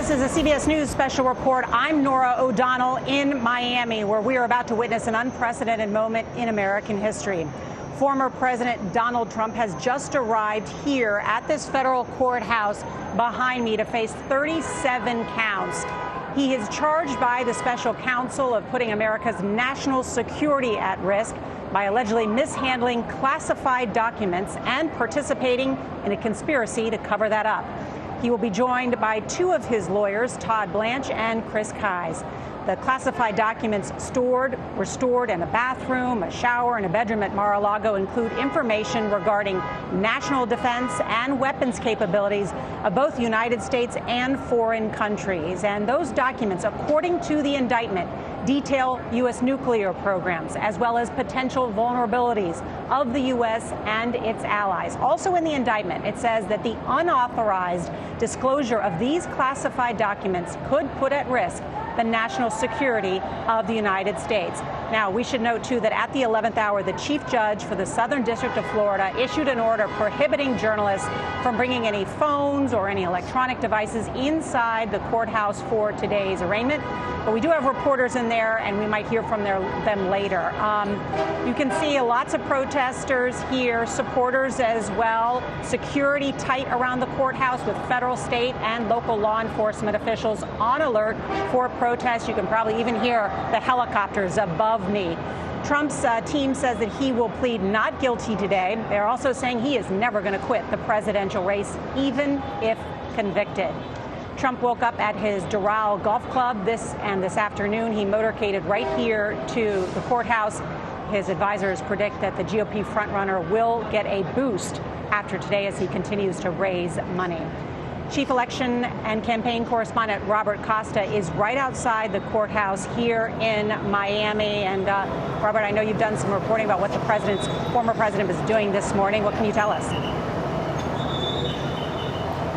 This is a CBS News special report. I'm Norah O'Donnell in Miami, where we are about to witness an unprecedented moment in American history. Former President Donald Trump has just arrived here at this federal courthouse behind me to face 37 counts. He is charged by the special counsel of putting America's national security at risk by allegedly mishandling classified documents and participating in a conspiracy to cover that up. He will be joined by two of his lawyers, Todd Blanche and Chris Kise. The classified documents were stored in a bathroom, a shower, and a bedroom at Mar-a-Lago include information regarding national defense and weapons capabilities of both the United States and foreign countries. And those documents, according to the indictment, detail U.S. nuclear programs, as well as potential vulnerabilities of the U.S. and its allies. Also in the indictment, it says that the unauthorized disclosure of these classified documents could put at risk the national security of the United States. Now, we should note, too, that at the 11th hour, the chief judge for the Southern District of Florida issued an order prohibiting journalists from bringing any phones or any electronic devices inside the courthouse for today's arraignment. But we do have reporters in there, and we might hear from them later. You can see lots of protesters here, supporters as well, security tight around the courthouse with federal, state, and local law enforcement officials on alert for protests. You can probably even hear the helicopters above me. Trump's team says that he will plead not guilty today. They're also saying he is never going to quit the presidential race, even if convicted. Trump woke up at his Doral Golf Club this afternoon. He motorcaded right here to the courthouse. His advisors predict that the GOP frontrunner will get a boost after today as he continues to raise money. Chief election and campaign correspondent Robert Costa is right outside the courthouse here in Miami. And Robert, I know you've done some reporting about what the former president was doing this morning. What can you tell us?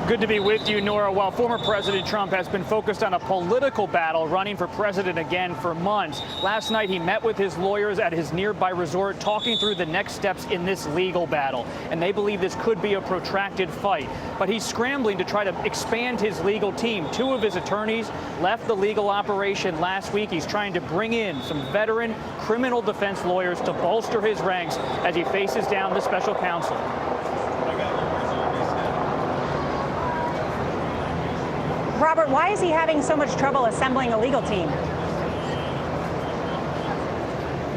Good to be with you, Nora. While former President Trump has been focused on a political battle running for president again for months, last night he met with his lawyers at his nearby resort talking through the next steps in this legal battle. And they believe this could be a protracted fight. But he's scrambling to try to expand his legal team. Two of his attorneys left the legal operation last week. He's trying to bring in some veteran criminal defense lawyers to bolster his ranks as he faces down the special counsel. Robert, why is he having so much trouble assembling a legal team?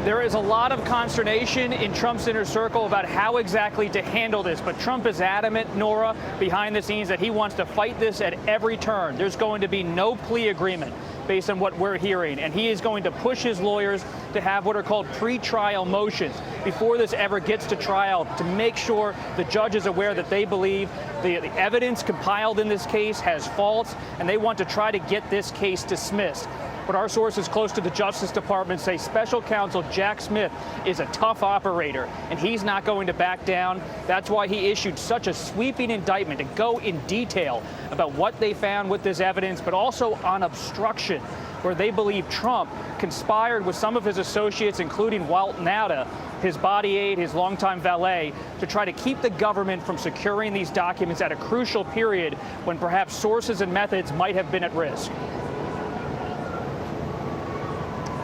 There is a lot of consternation in Trump's inner circle about how exactly to handle this. But Trump is adamant, Nora, behind the scenes, that he wants to fight this at every turn. There's going to be no plea agreement based on what we're hearing. And he is going to push his lawyers to have what are called pre-trial motions before this ever gets to trial to make sure the judge is aware that they believe the evidence compiled in this case has faults, and they want to try to get this case dismissed. But our sources close to the Justice Department say special counsel Jack Smith is a tough operator, and he's not going to back down. That's why he issued such a sweeping indictment to go in detail about what they found with this evidence, but also on obstruction, where they believe Trump conspired with some of his associates, including Walt Nauta, his body aide, his longtime valet, to try to keep the government from securing these documents at a crucial period when perhaps sources and methods might have been at risk.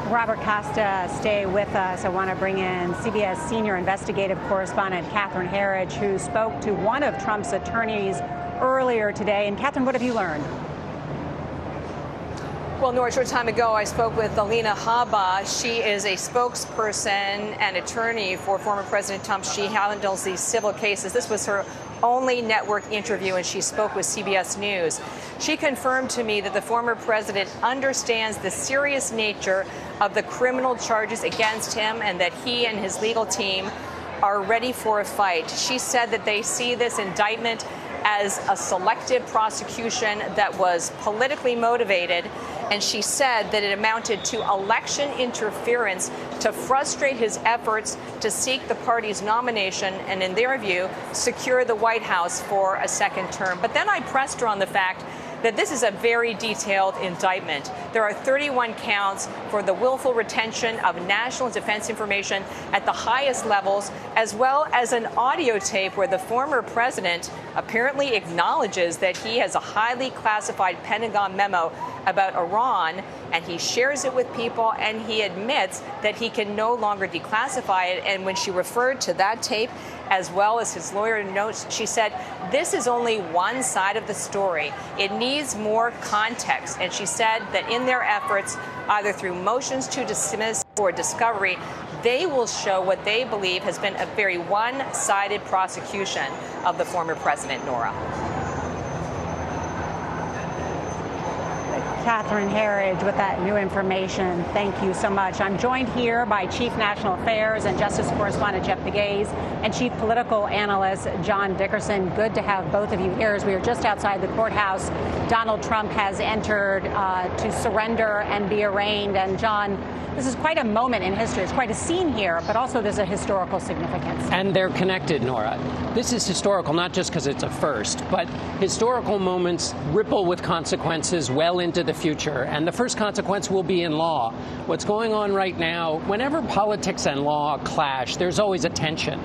Robert Costa, stay with us. I want to bring in CBS senior investigative correspondent Catherine Herridge, who spoke to one of Trump's attorneys earlier today. And Catherine, what have you learned? Well, Nora, a short time ago, I spoke with Alina Habba. She is a spokesperson and attorney for former President Trump. She handles these civil cases. This was her only network interview, and she spoke with CBS News. She confirmed to me that the former president understands the serious nature of the criminal charges against him and that he and his legal team are ready for a fight. She said that they see this indictment as a selective prosecution that was politically motivated, and she said that it amounted to election interference to frustrate his efforts to seek the party's nomination and, in their view, secure the White House for a second term. But then I pressed her on the fact that this is a very detailed indictment. There are 31 counts for the willful retention of national defense information at the highest levels, as well as an audio tape where the former president apparently acknowledges that he has a highly classified Pentagon memo about Iran, and he shares it with people, and he admits that he can no longer declassify it. And when she referred to that tape, as well as his lawyer notes, she said, this is only one side of the story. It needs more context. And she said that in their efforts, either through motions to dismiss or discovery, they will show what they believe has been a very one-sided prosecution of the former president, Norah. Catherine Herridge with that new information. Thank you so much. I'm joined here by Chief National Affairs and Justice Correspondent Jeff Pegues and Chief Political Analyst John Dickerson. Good to have both of you here as we are just outside the courthouse. Donald Trump has entered to surrender and be arraigned. And John, this is quite a moment in history. It's quite a scene here, but also there's a historical significance. And they're connected, Nora. This is historical, not just because it's a first, but historical moments ripple with consequences well into the future. And the first consequence will be in law. What's going on right now, whenever politics and law clash, there's always a tension.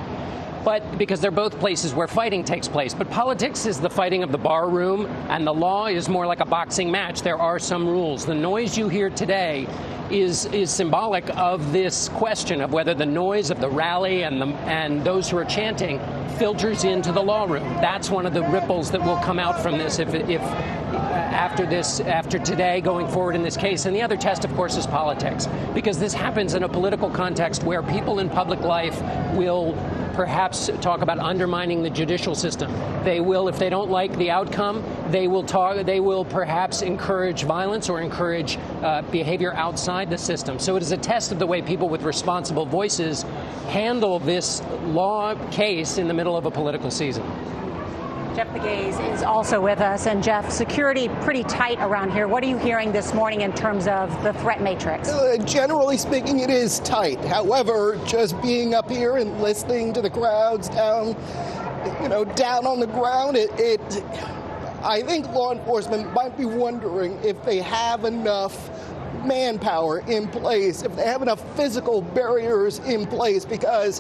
But because they're both places where fighting takes place. But politics is the fighting of the bar room, and the law is more like a boxing match. There are some rules. The noise you hear today is symbolic of this question of whether the noise of the rally and those who are chanting filters into the law room. That's one of the ripples that will come out from this if after today, going forward in this case. And the other test, of course, is politics, because this happens in a political context where people in public life will perhaps talk about undermining the judicial system. They will, if they don't like the outcome, they will perhaps encourage violence or encourage behavior outside the system. So it is a test of the way people with responsible voices handle this law case in the middle of a political season. Jeff Pegues is also with us. And Jeff, security pretty tight around here. What are you hearing this morning in terms of the threat matrix? Generally speaking, it is tight. However, just being up here and listening to the crowds down on the ground, I think law enforcement might be wondering if they have enough manpower in place, if they have enough physical barriers in place, because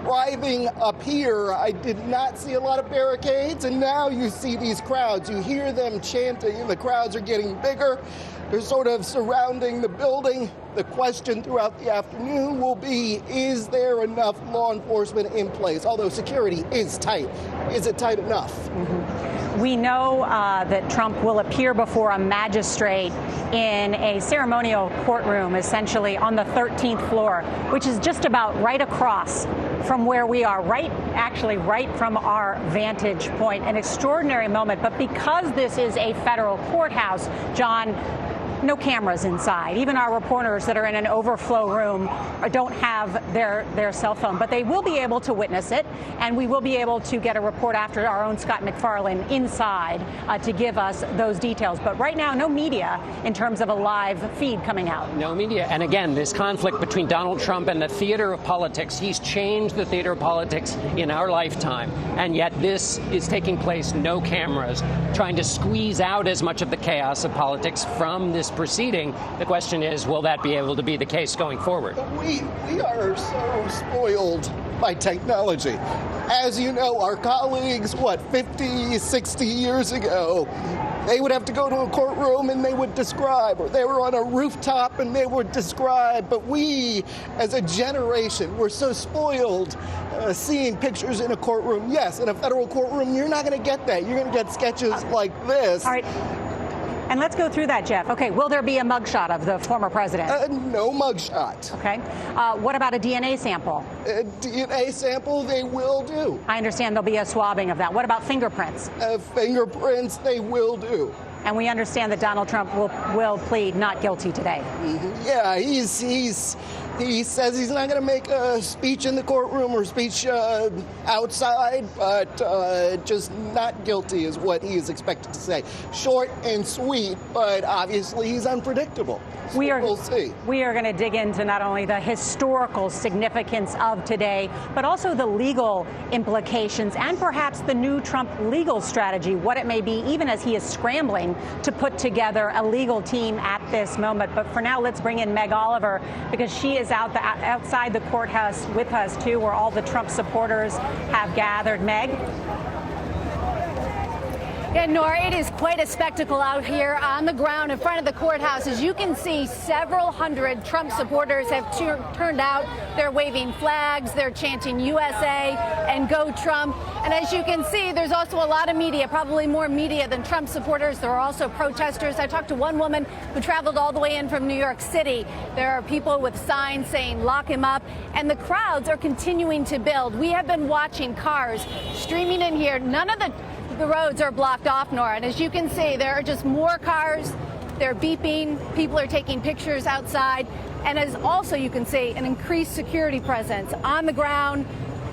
driving up here, I did not see a lot of barricades, and now you see these crowds. You hear them chanting, and the crowds are getting bigger. They're sort of surrounding the building. The question throughout the afternoon will be, is there enough law enforcement in place? Although security is tight. Is it tight enough? Mm-hmm. We know that Trump will appear before a magistrate in a ceremonial courtroom, essentially on the 13th floor, which is just about right across from where we are, right from our vantage point. An extraordinary moment. But because this is a federal courthouse, John, no cameras inside. Even our reporters that are in an overflow room don't have their cell phone, but they will be able to witness it, and we will be able to get a report after our own Scott McFarlane inside to give us those details. But right now, no media in terms of a live feed coming out. No media. And again, this conflict between Donald Trump and the theater of politics, he's changed the theater of politics in our lifetime. And yet this is taking place, no cameras, trying to squeeze out as much of the chaos of politics from this proceeding. The question is, will that be able to be the case going forward? We are so spoiled by technology. As you know, our colleagues, 50, 60 years ago, they would have to go to a courtroom and they would describe, or they were on a rooftop and they would describe. But we, as a generation, we're so spoiled seeing pictures in a courtroom. Yes, in a federal courtroom, you're not going to get that. You're going to get sketches like this. All right. And let's go through that, Jeff. Okay, will there be a mugshot of the former president? No mugshot. Okay. What about a DNA sample? A DNA sample, they will do. I understand there'll be a swabbing of that. What about fingerprints? Fingerprints, they will do. And we understand that Donald Trump will plead not guilty today. Mm-hmm. Yeah, he's He says he's not going to make a speech in the courtroom or speech outside, but just not guilty is what he is expected to say. Short and sweet, but obviously he's unpredictable. So we'll see. We are going to dig into not only the historical significance of today, but also the legal implications and perhaps the new Trump legal strategy, what it may be, even as he is scrambling to put together a legal team at this moment. But for now, let's bring in Meg Oliver, because she is outside the courthouse with us, too, where all the Trump supporters have gathered. Meg? Yeah, Norah, it is quite a spectacle out here on the ground in front of the courthouse. As you can see, several hundred Trump supporters have turned out. They're waving flags, they're chanting USA and Go Trump. And as you can see, there's also a lot of media, probably more media than Trump supporters. There are also protesters. I talked to one woman who traveled all the way in from New York City. There are people with signs saying lock him up, and the crowds are continuing to build. We have been watching cars streaming in here. None of the roads are blocked off, Norah, and as you can see, there are just more cars. They're beeping. People are taking pictures outside. And as also you can see, an increased security presence on the ground,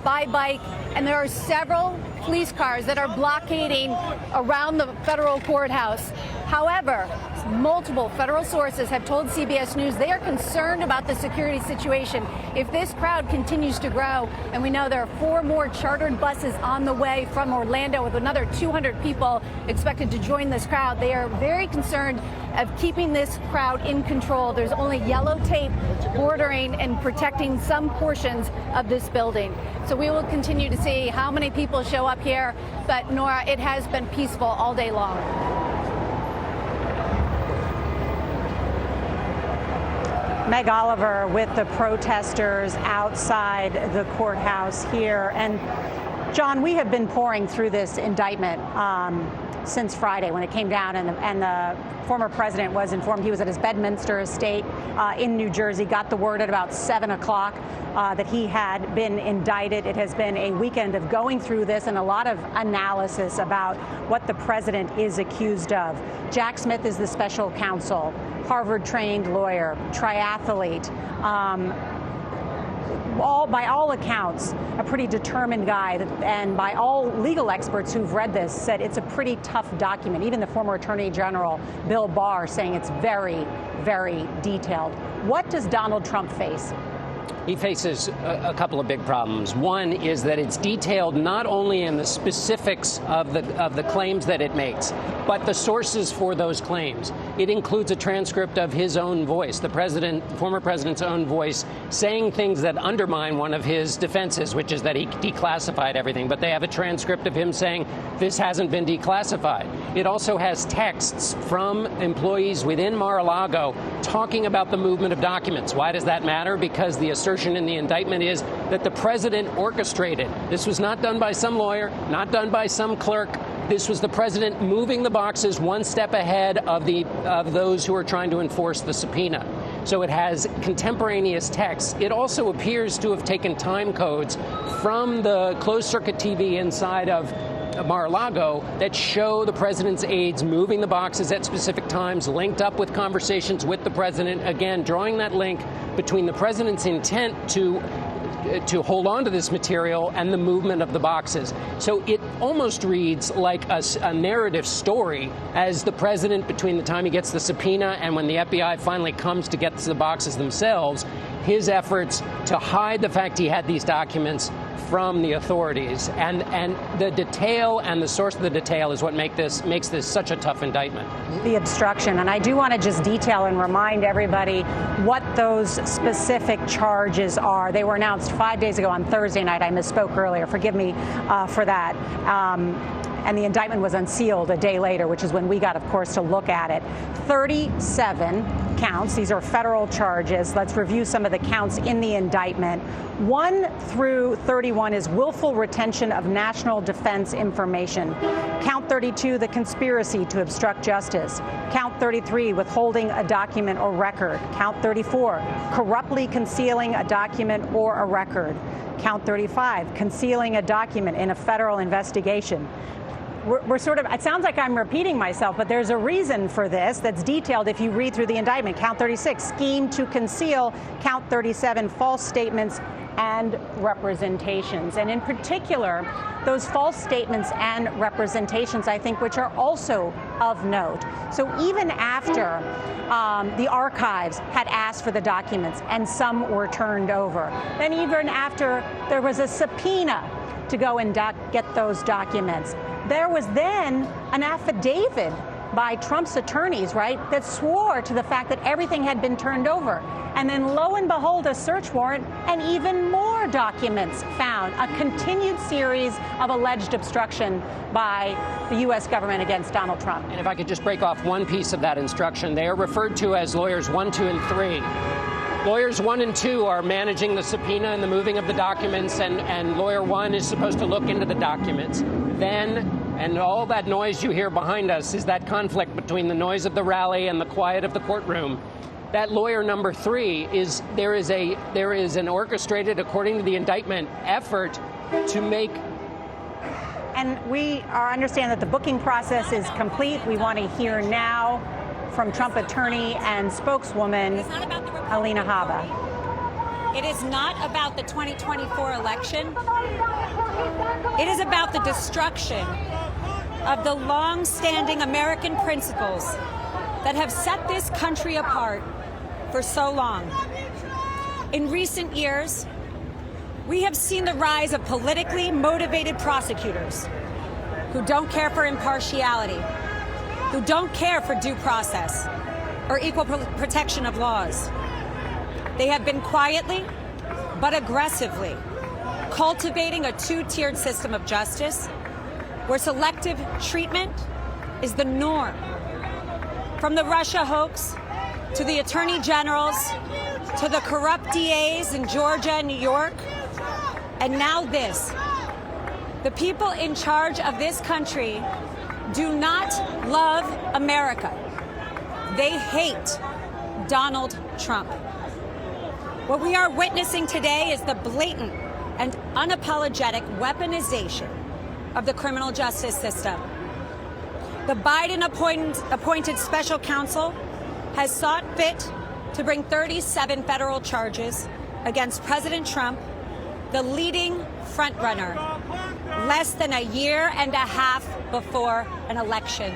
by bike, and there are several police cars that are blockading around the federal courthouse. However, multiple federal sources have told CBS News they are concerned about the security situation. If this crowd continues to grow, and we know there are 4 more chartered buses on the way from Orlando with another 200 people expected to join this crowd, they are very concerned of keeping this crowd in control. There's only yellow tape bordering and protecting some portions of this building. So we will continue to see how many people show up here. But Norah, it has been peaceful all day long. Meg Oliver with the protesters outside the courthouse here. And John, we have been pouring through this indictment since Friday when it came down, and the former president was informed. He was at his Bedminster estate in New Jersey, got the word at about 7 o'clock that he had been indicted. It has been a weekend of going through this and a lot of analysis about what the president is accused of. Jack Smith is the special counsel, Harvard-trained lawyer, triathlete, by all accounts, a pretty determined guy, and by all legal experts who've read this said it's a pretty tough document. Even the former Attorney General, Bill Barr, saying it's very, very detailed. What does Donald Trump face? He faces a couple of big problems. One is that it's detailed not only in the specifics of the claims that it makes, but the sources for those claims. It includes a transcript of his own voice, the former president's own voice, saying things that undermine one of his defenses, which is that he declassified everything. But they have a transcript of him saying this hasn't been declassified. It also has texts from employees within Mar-a-Lago talking about the movement of documents. Why does that matter? Because the assertion in the indictment is that the president orchestrated. This was not done by some lawyer, not done by some clerk. This was the president moving the boxes one step ahead of those who are trying to enforce the subpoena. So it has contemporaneous texts. It also appears to have taken time codes from the closed-circuit TV inside of Mar-a-Lago that show the president's aides moving the boxes at specific times, linked up with conversations with the president, again, drawing that link between the president's intent to hold on to this material and the movement of the boxes. So it almost reads like a narrative story as the president, between the time he gets the subpoena and when the FBI finally comes to get to the boxes themselves, his efforts to hide the fact he had these documents from the authorities. And the detail and the source of the detail is what makes this such a tough indictment. The obstruction. And I do want to just detail and remind everybody what those specific charges are. They were announced 5 days ago on Thursday night. I misspoke earlier. Forgive me for that. And the indictment was unsealed a day later, which is when we got, of course, to look at it. 37 counts. These are federal charges. Let's review some of the counts in the indictment. 1 through 31 is willful retention of national defense information. Count 32, the conspiracy to obstruct justice. Count 33, withholding a document or record. Count 34, corruptly concealing a document or a record. Count 35, concealing a document in a federal investigation. we're sort of, it sounds like I'm repeating myself, but there's a reason for this that's detailed if you read through the indictment. Count 36, scheme to conceal. Count 37, false statements and representations. And in particular, those false statements and representations, I think, which are also of note. So even after the archives had asked for the documents and some were turned over, then even after there was a subpoena to go and get those documents, there was then an affidavit by Trump's attorneys, right, that swore to the fact that everything had been turned over. And then lo and behold, a search warrant and even more documents found, a continued series of alleged obstruction by the U.S. government against Donald Trump. And if I could just break off one piece of that instruction, they are referred to as lawyers 1, 2, and 3. Lawyers 1 and 2 are managing the subpoena and the moving of the documents, and lawyer 1 is supposed to look into the documents. Then, and all that noise you hear behind us is that conflict between the noise of the rally and the quiet of the courtroom. That lawyer number 3 is there is an orchestrated, according to the indictment, effort to make. And we understand that the booking process is complete. We want to hear now from Trump attorney and spokeswoman Alina Habba. It is not about the 2024 election. It is about the destruction of the long-standing American principles that have set this country apart for so long. In recent years, we have seen the rise of politically motivated prosecutors who don't care for impartiality, who don't care for due process or equal protection of laws. They have been quietly but aggressively cultivating a two-tiered system of justice where selective treatment is the norm. From the Russia hoax to the attorney generals to the corrupt DAs in Georgia and New York, and now this. The people in charge of this country do not love America. They hate Donald Trump. What we are witnessing today is the blatant and unapologetic weaponization of the criminal justice system. The Biden-appointed special counsel has sought fit to bring 37 federal charges against President Trump, the leading frontrunner, less than a year and a half before an election.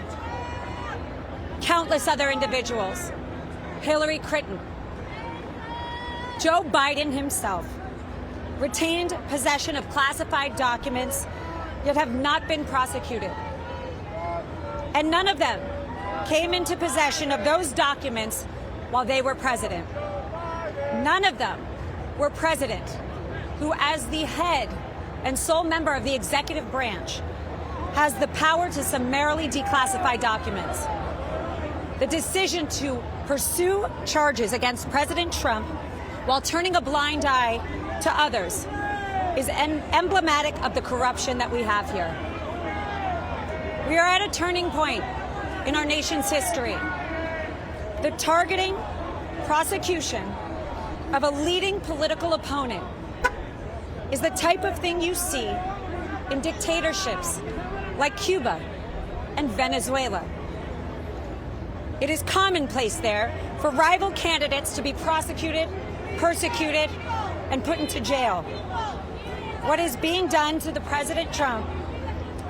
Countless other individuals, Hillary Clinton, Joe Biden himself, retained possession of classified documents yet have not been prosecuted. And none of them came into possession of those documents while they were president. None of them were president who, as the head and sole member of the executive branch, has the power to summarily declassify documents. The decision to pursue charges against President Trump while turning a blind eye to others is emblematic of the corruption that we have here. We are at a turning point in our nation's history. The targeting, prosecution of a leading political opponent is the type of thing you see in dictatorships like Cuba and Venezuela. It is commonplace there for rival candidates to be prosecuted, persecuted, and put into jail. What is being done to the President Trump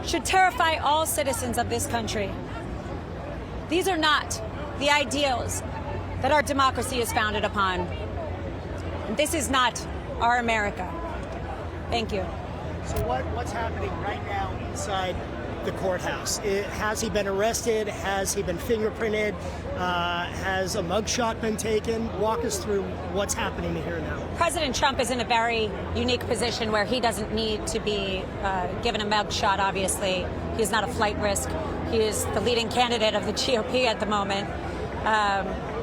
should terrify all citizens of this country. These are not the ideals that our democracy is founded upon. And this is not our America. Thank you. So what's happening right now inside the courthouse? Has he been arrested? Has he been fingerprinted? Has a mugshot been taken? Walk us through what's happening here now. President Trump is in a very unique position where he doesn't need to be given a mugshot, obviously. He is not a flight risk. He is the leading candidate of the GOP at the moment.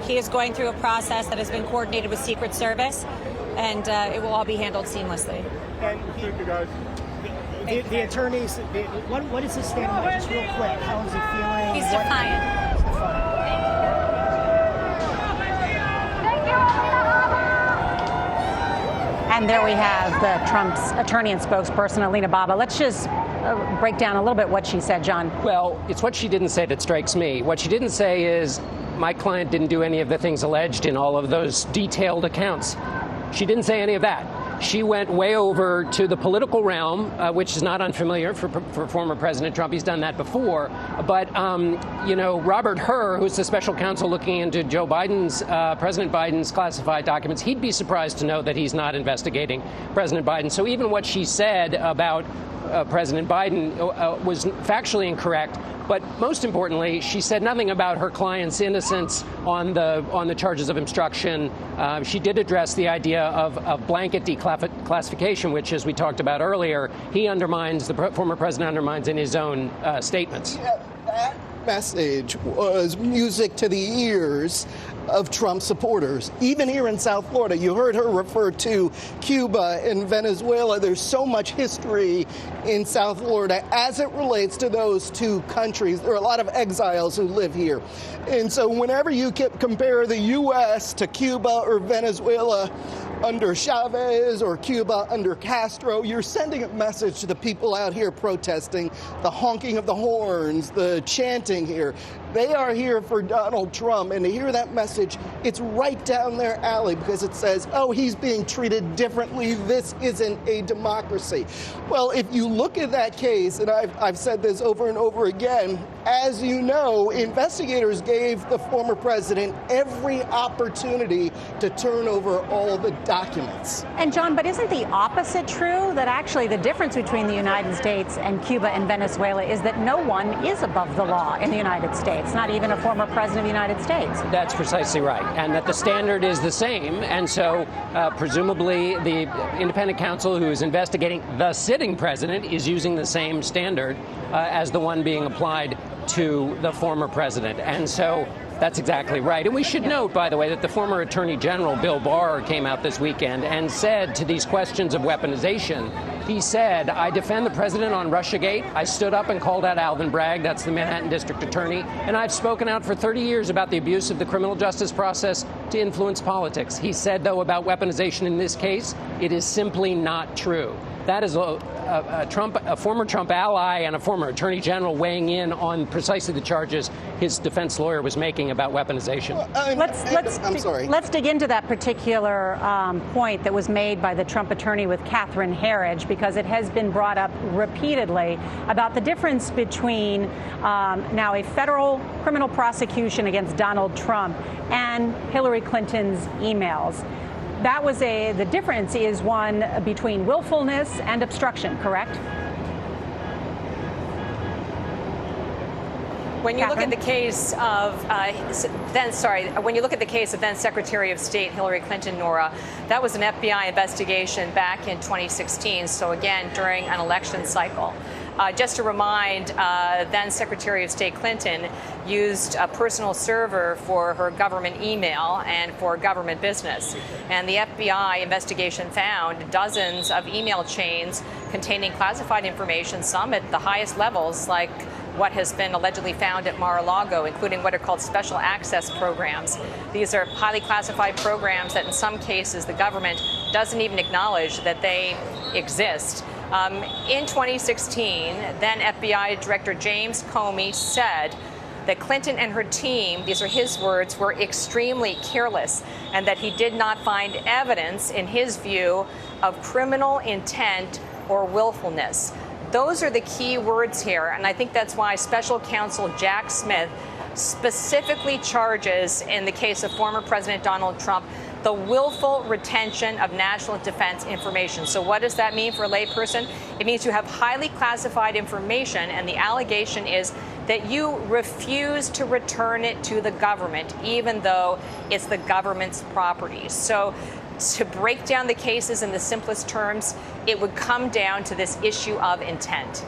He is going through a process that has been coordinated with Secret Service, and it will all be handled seamlessly. And thank you, guys. The attorneys, what is his statement? Just real quick, how is he feeling? He's defiant. He's defiant. And there we have the Trump's attorney and spokesperson, Alina Habba. Let's just break down a little bit what she said, John. Well, it's what she didn't say that strikes me. What she didn't say is my client didn't do any of the things alleged in all of those detailed accounts. She didn't say any of that. She went way over to the political realm, which is not unfamiliar for former President Trump. He's done that before. But, Robert Hur, who's the special counsel looking into President Biden's classified documents, he'd be surprised to know that he's not investigating President Biden. So even what she said about President Biden was factually incorrect. But most importantly, she said nothing about her client's innocence on the charges of obstruction. She did address the idea of blanket declassification, which, as we talked about earlier, the former president undermines in his own statements. Yeah, that message was music to the ears of Trump supporters. Even here in South Florida, you heard her refer to Cuba and Venezuela. There's so much history in South Florida as it relates to those two countries. There are a lot of exiles who live here. And so whenever you compare the U.S. to Cuba or Venezuela under Chavez or Cuba under Castro, you're sending a message to the people out here protesting, the honking of the horns, the chanting here. They are here for Donald Trump, and to hear that message, it's right down their alley because it says, oh, he's being treated differently. This isn't a democracy. Well, if you look at that case, and I've said this over and over again, as you know, investigators gave the former president every opportunity to turn over all the documents. And John, but isn't the opposite true? That actually the difference between the United States and Cuba and Venezuela is that no one is above the law in the United States, not even a former president of the United States. That's precisely right, and that the standard is the same. And so presumably the independent counsel who is investigating the sitting president is using the same standard as the one being applied to the former president. And so that's exactly right. And we should note, by the way, that the former Attorney General, Bill Barr, came out this weekend and said to these questions of weaponization, he said, I defend the president on Russiagate. I stood up and called out Alvin Bragg, that's the Manhattan District Attorney, and I've spoken out for 30 years about the abuse of the criminal justice process to influence politics. He said, though, about weaponization in this case, it is simply not true. That is a former Trump ally and a former attorney general weighing in on precisely the charges his defense lawyer was making about weaponization. Let's dig into that particular point that was made by the Trump attorney with Catherine Herridge, because it has been brought up repeatedly about the difference between now a federal criminal prosecution against Donald Trump and Hillary Clinton's emails. That was the difference is one between willfulness and obstruction, correct? When you look at the case of when you look at the case of then Secretary of State Hillary Clinton, Norah, that was an FBI investigation back in 2016. So again, during an election cycle. Just to remind, then Secretary of State Clinton used a personal server for her government email and for government business. And the FBI investigation found dozens of email chains containing classified information, some at the highest levels, like what has been allegedly found at Mar-a-Lago, including what are called special access programs. These are highly classified programs that in some cases the government doesn't even acknowledge that they exist. In 2016, then FBI Director James Comey said that Clinton and her team, these are his words, were extremely careless, and that he did not find evidence, in his view, of criminal intent or willfulness. Those are the key words here, and I think that's why Special Counsel Jack Smith specifically charges, in the case of former President Donald Trump, the willful retention of national defense information. So what does that mean for a layperson? It means you have highly classified information, and the allegation is that you refuse to return it to the government, even though it's the government's property. So to break down the cases in the simplest terms, it would come down to this issue of intent.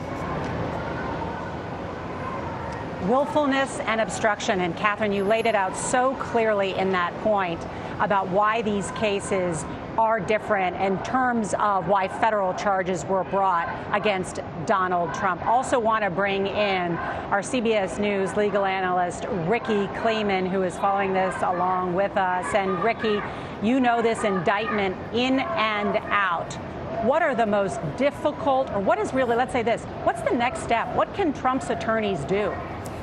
Willfulness and obstruction. And Catherine, you laid it out so clearly in that point about why these cases are different in terms of why federal charges were brought against Donald Trump. Also want to bring in our CBS News legal analyst, Ricky Kleeman, who is following this along with us. And Ricky, you know this indictment in and out. what are the most difficult, or what is really, let's say this, what's the next step? What can Trump's attorneys do?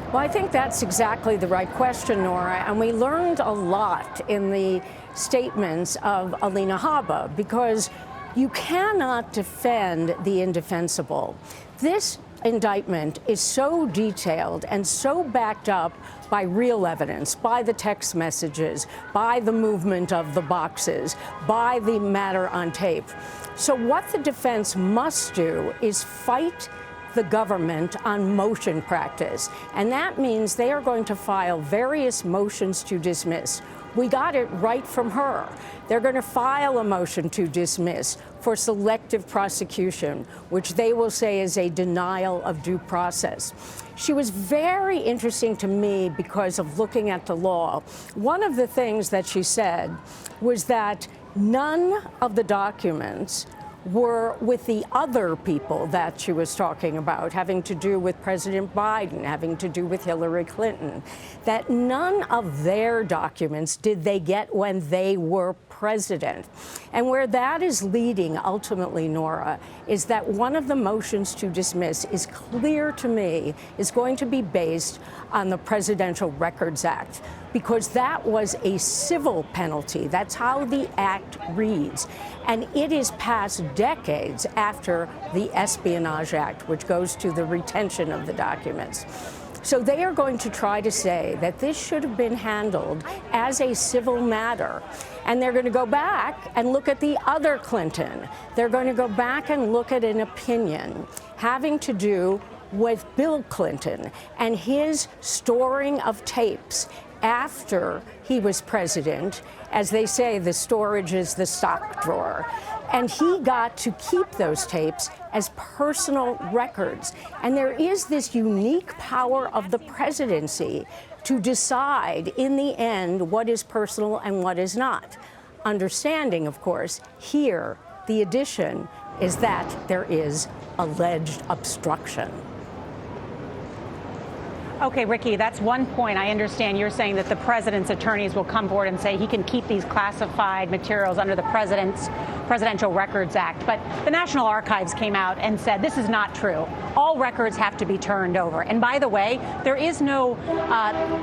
Well, I think that's exactly the right question, Nora, and we learned a lot in the statements of Alina Habba, because you cannot defend the indefensible. This indictment is so detailed and so backed up by real evidence, by the text messages, by the movement of the boxes, by the matter on tape. So what the defense must do is fight the government on motion practice, and that means they are going to file various motions to dismiss. We got it right from her. They're going to file a motion to dismiss for selective prosecution, which they will say is a denial of due process. She was very interesting to me because of looking at the law. One of the things that she said was that none of the documents were with the other people that she was talking about, having to do with President Biden, having to do with Hillary Clinton, that none of their documents did they get when they were president. And where that is leading ultimately, Nora, is that one of the motions to dismiss is clear to me is going to be based on the Presidential Records Act, because that was a civil penalty. That's how the act reads. And it is past decades after the Espionage Act, which goes to the retention of the documents. So they are going to try to say that this should have been handled as a civil matter. And they're going to go back and look at the other Clinton. They're going to go back and look at an opinion having to do with Bill Clinton and his storing of tapes after he was president. As they say, the storage is the sock drawer. And he got to keep those tapes as personal records. And there is this unique power of the presidency to decide in the end what is personal and what is not. Understanding, of course, here the addition is that there is alleged obstruction. Okay, Ricky, that's one point. I understand you're saying that the president's attorneys will come forward and say he can keep these classified materials under the Presidential Records Act. But the National Archives came out and said this is not true. All records have to be turned over. And by the way, there is no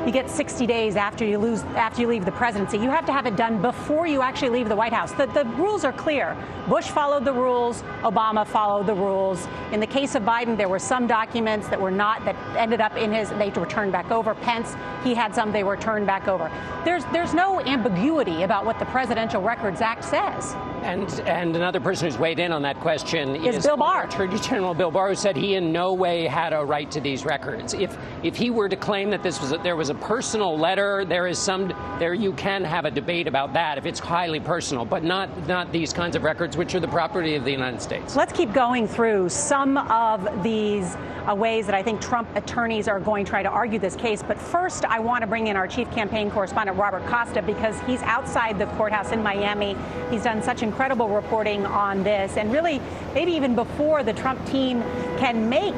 you get 60 days after you leave the presidency. You have to have it done before you actually leave the White House. The rules are clear. Bush followed the rules. Obama followed the rules. In the case of Biden, there were some documents that were not, that ended up in his, they were turned back over. Pence, he had some, they were turned back over. There's no ambiguity about what the Presidential Records Act says. And another person who's weighed in on that question is Bill Barr. Attorney General Bill Barr, who said he in no way had a right to these records. If he were to claim that there was a personal letter, you can have a debate about that if it's highly personal, but not these kinds of records, which are the property of the United States. Let's keep going through some of these ways that I think Trump attorneys are going to try to argue this case. But first, I want to bring in our chief campaign correspondent, Robert Costa, because he's outside the courthouse in Miami. He's done such incredible reporting on this. And really, maybe even before the Trump team can make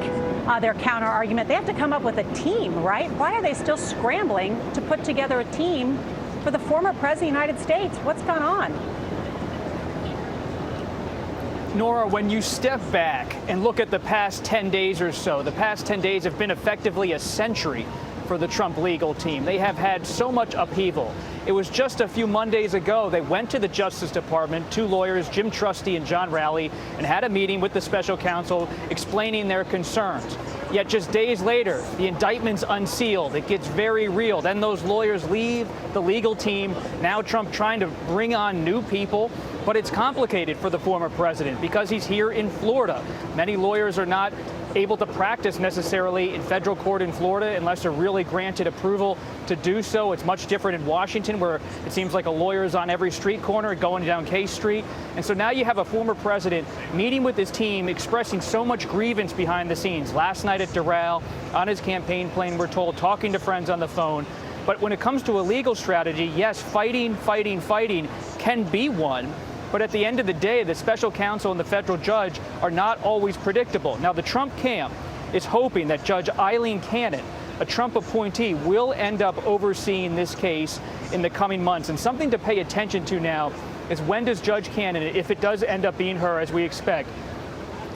their counter argument, they have to come up with a team, right? Why are they still scrambling to put together a team for the former president of the United States? What's going on? Nora, when you step back and look at the past 10 days or so, the past 10 days have been effectively a century for the Trump legal team. They have had so much upheaval. It was just a few Mondays ago they went to the Justice Department, two lawyers, Jim Trusty and John Rowley, and had a meeting with the special counsel explaining their concerns. Yet just days later, the indictment's unsealed. It gets very real. Then those lawyers leave the legal team. Now Trump trying to bring on new people. But it's complicated for the former president because he's here in Florida. Many lawyers are not able to practice necessarily in federal court in Florida unless they're really granted approval to do so. It's much different in Washington, where it seems like a lawyer is on every street corner going down K Street. And so now you have a former president meeting with his team, expressing so much grievance behind the scenes. Last night at Doral, on his campaign plane, we're told, talking to friends on the phone. But when it comes to a legal strategy, yes, fighting can be one. But at the end of the day, the special counsel and the federal judge are not always predictable. Now, the Trump camp is hoping that Judge Eileen Cannon, a Trump appointee, will end up overseeing this case in the coming months. And something to pay attention to now is when does Judge Cannon, if it does end up being her as we expect,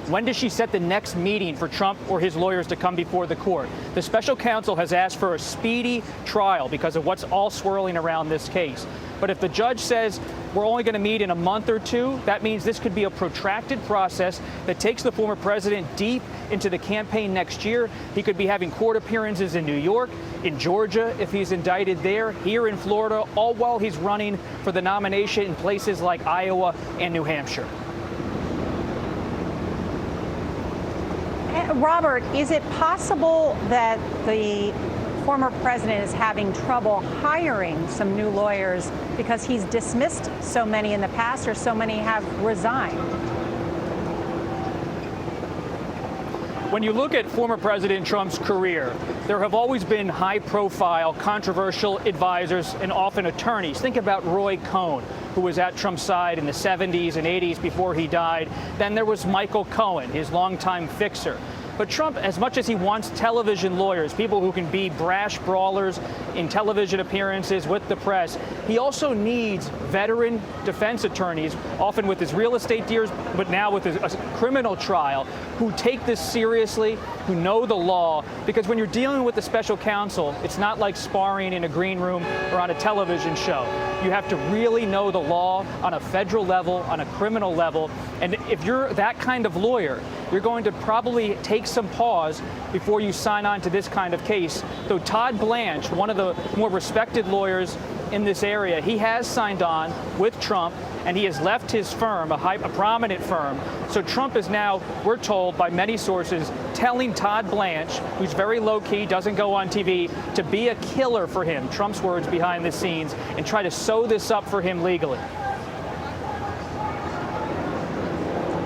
when does she set the next meeting for Trump or his lawyers to come before the court? The special counsel has asked for a speedy trial because of what's all swirling around this case. But if the judge says we're only going to meet in a month or two, that means this could be a protracted process that takes the former president deep into the campaign next year. He could be having court appearances in New York, in Georgia, if he's indicted there, here in Florida, all while he's running for the nomination in places like Iowa and New Hampshire. Robert, is it possible that the former president is having trouble hiring some new lawyers because he's dismissed so many in the past, or so many have resigned? When you look at former President Trump's career, there have always been high-profile, controversial advisors and often attorneys. Think about Roy Cohn, who was at Trump's side in the 70s and 80s before he died. Then there was Michael Cohen, his longtime fixer. But Trump, as much as he wants television lawyers, people who can be brash brawlers in television appearances with the press, he also needs veteran defense attorneys, often with his real estate deals, but now with a criminal trial, who take this seriously, who know the law. Because when you're dealing with the special counsel, it's not like sparring in a green room or on a television show. You have to really know the law on a federal level, on a criminal level. And if you're that kind of lawyer, you're going to probably take some pause before you sign on to this kind of case. Though Todd Blanche, one of the more respected lawyers in this area, he has signed on with Trump, and he has left his firm, a prominent firm. So Trump is now, we're told by many sources, telling Todd Blanche, who's very low-key, doesn't go on TV, to be a killer for him, Trump's words behind the scenes, and try to sew this up for him legally.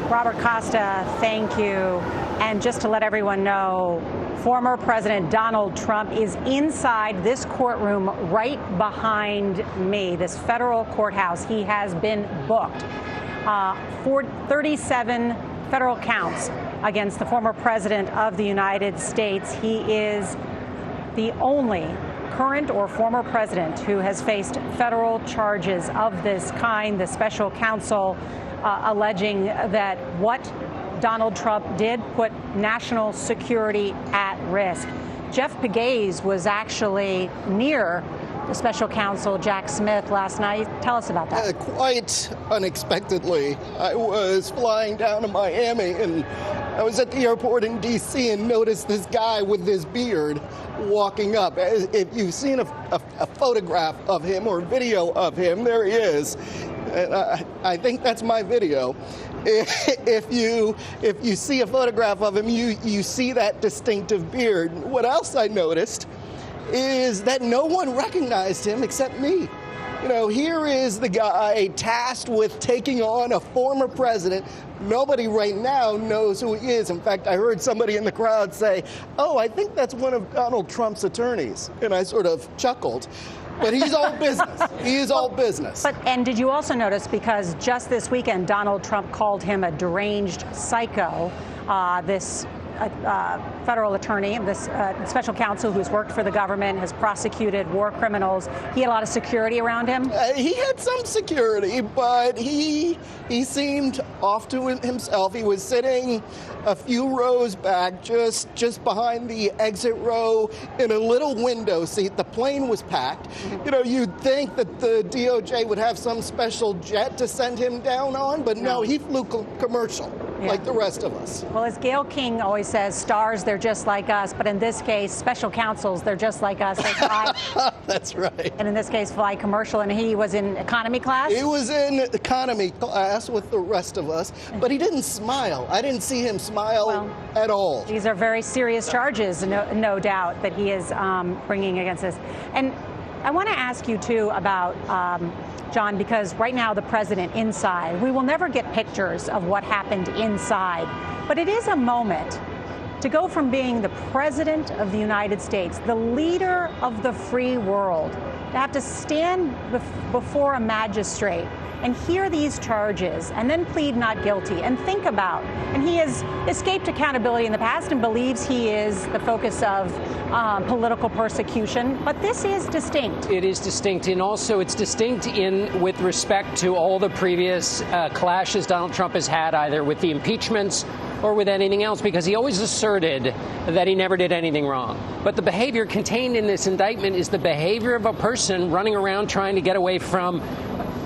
Robert Costa, thank you. And just to let everyone know, former President Donald Trump is inside this courtroom right behind me, this federal courthouse. He has been booked for 37 federal counts against the former president of the United States. He is the only current or former president who has faced federal charges of this kind. The special counsel alleging that what Donald Trump did put national security at risk. Jeff Pegues was actually near the special counsel Jack Smith last night. Tell us about that. Quite unexpectedly, I was flying down to Miami, and I was at the airport in D.C. and noticed this guy with this beard walking up. If you've seen a photograph of him or video of him, there he is. And I think that's my video. If you see a photograph of him, you see that distinctive beard. What else I noticed is that no one recognized him except me. You know, here is the guy tasked with taking on a former president. Nobody right now knows who he is. In fact, I heard somebody in the crowd say, "Oh, I think that's one of Donald Trump's attorneys." And I sort of chuckled. But he's all business. He is all business. And did you also notice, because just this weekend, Donald Trump called him a deranged psycho, this federal attorney, this special counsel who's worked for the government, has prosecuted war criminals. He had a lot of security around him. He had some security, but he seemed off to himself. He was sitting a few rows back, just behind the exit row in a little window seat. The plane was packed. You know, you'd think that the DOJ would have some special jet to send him down on, but no, he flew commercial. Yeah. Like the rest of us. Well, as Gayle King always says, stars, they're just like us. But in this case, special counsels, they're just like us. They fly. That's right. And in this case, fly commercial. And he was in economy class? He was in economy class with the rest of us. But he didn't smile. I didn't see him smile at all. These are very serious charges, no doubt, that he is bringing against us. And I want to ask you, too, about John, because right now the president inside, we will never get pictures of what happened inside, but it is a moment to go from being the president of the United States, the leader of the free world, to have to stand before a magistrate and hear these charges and then plead not guilty and think about, and he has escaped accountability in the past and believes he is the focus of political persecution, but this is distinct. It is distinct, and also it's distinct with respect to all the previous clashes Donald Trump has had, either with the impeachments or with anything else, because he always asserted that he never did anything wrong. But the behavior contained in this indictment is the behavior of a person running around trying to get away from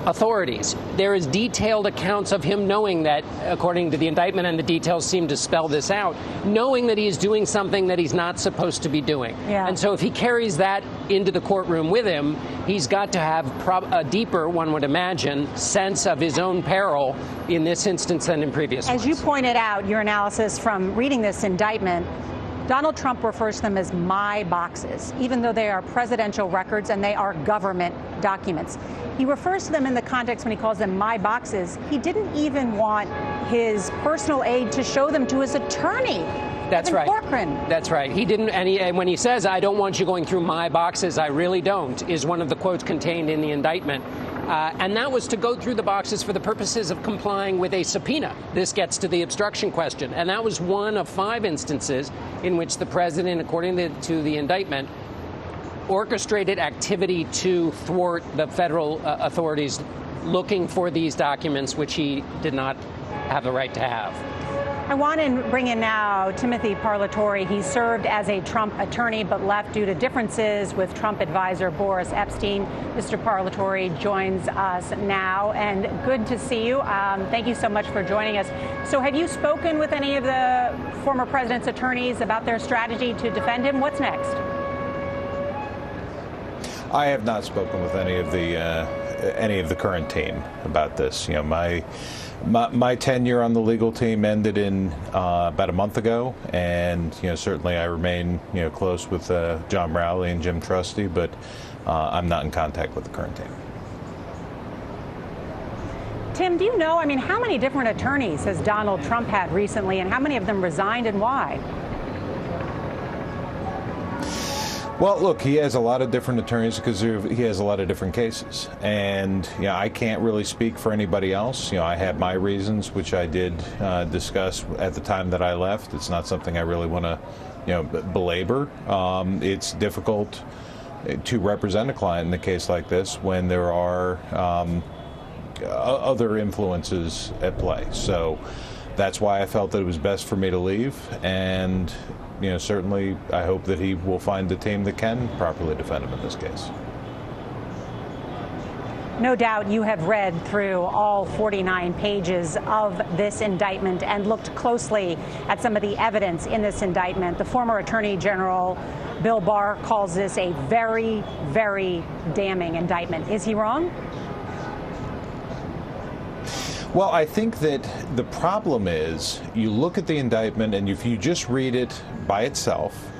authorities. There is detailed accounts of him knowing that, according to the indictment, and the details seem to spell this out, knowing that he is doing something that he's not supposed to be doing. Yeah. And so if he carries that into the courtroom with him, he's got to have a deeper, one would imagine, sense of his own peril in this instance than in previous ones. As you pointed out, your analysis from reading this indictment, Donald Trump refers to them as my boxes, even though they are presidential records and they are government documents. He refers to them in the context when he calls them my boxes. He didn't even want his personal aide to show them to his attorney. That's right. Corcoran. That's right. He didn't, and when he says, "I don't want you going through my boxes, I really don't," is one of the quotes contained in the indictment. And that was to go through the boxes for the purposes of complying with a subpoena. This gets to the obstruction question. And that was one of 5 instances in which the president, according to the indictment, orchestrated activity to thwart the federal authorities looking for these documents, which he did not have the right to have. I want to bring in now Timothy Parlatore. He served as a Trump attorney but left due to differences with Trump advisor Boris Epstein. Mr. Parlatore joins us now, and good to see you. Thank you so much for joining us. So have you spoken with any of the former president's attorneys about their strategy to defend him? What's next? I have not spoken with any of the current team about this. You know, my tenure on the legal team ended in about a month ago, and certainly I remain close with John Rowley and Jim Trusty, but I'm not in contact with the current team. Tim, do you know, how many different attorneys has Donald Trump had recently, and how many of them resigned and why? Well, look, he has a lot of different attorneys because he has a lot of different cases. And, I can't really speak for anybody else. I have my reasons, which I did discuss at the time that I left. It's not something I really want to, belabor. It's difficult to represent a client in a case like this when there are other influences at play. So that's why I felt that it was best for me to leave. And certainly I hope that he will find a team that can properly defend him in this case. No doubt you have read through all 49 pages of this indictment and looked closely at some of the evidence in this indictment. The former Attorney General Bill Barr calls this a very, very damning indictment. Is he wrong? Well, I think that the problem is you look at the indictment, and if you just read it by itself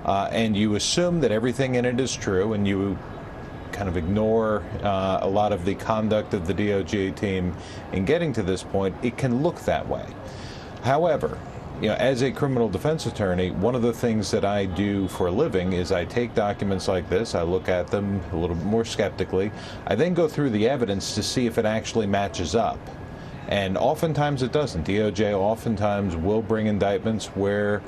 and you assume that everything in it is true, and you kind of ignore a lot of the conduct of the DOJ team in getting to this point, it can look that way. However, as a criminal defense attorney, one of the things that I do for a living is I take documents like this, I look at them a little bit more skeptically, I then go through the evidence to see if it actually matches up. And oftentimes it doesn't. DOJ oftentimes will bring indictments where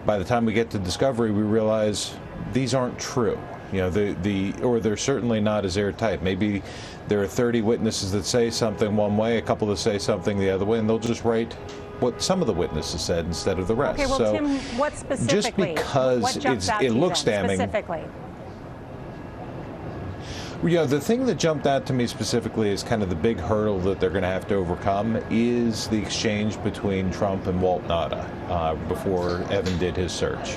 by the time we get to discovery, we realize these aren't true. Or they're certainly not as airtight. Maybe there are 30 witnesses that say something one way, a couple that say something the other way, and they'll just write what some of the witnesses said instead of the rest. Okay, well, so Tim, what specifically? Just because it looks damning. Specifically? The thing that jumped out to me specifically is kind of the big hurdle that they're going to have to overcome is the exchange between Trump and Walt Nauta before Evan did his search,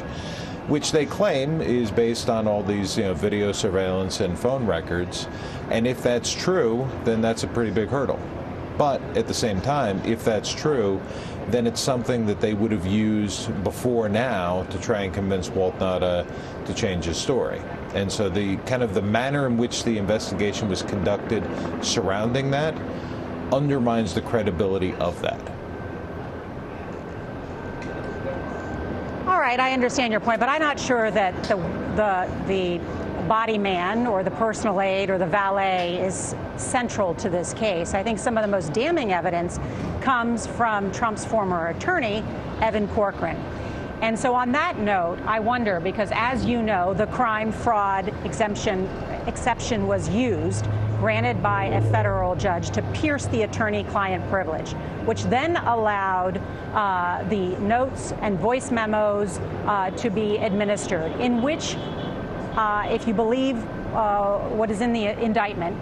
which they claim is based on all these video surveillance and phone records. And if that's true, then that's a pretty big hurdle. But at the same time, if that's true, then it's something that they would have used before now to try and convince Walt Nauta to change his story. And so the kind of the manner in which the investigation was conducted surrounding that undermines the credibility of that. All right, I understand your point, but I'm not sure that the body man or the personal aide or the valet is central to this case. I think some of the most damning evidence comes from Trump's former attorney, Evan Corcoran. And so on that note, I wonder, because as you know, the crime fraud exception was used, granted by a federal judge, to pierce the attorney-client privilege, which then allowed the notes and voice memos to be administered, in which, if you believe what is in the indictment,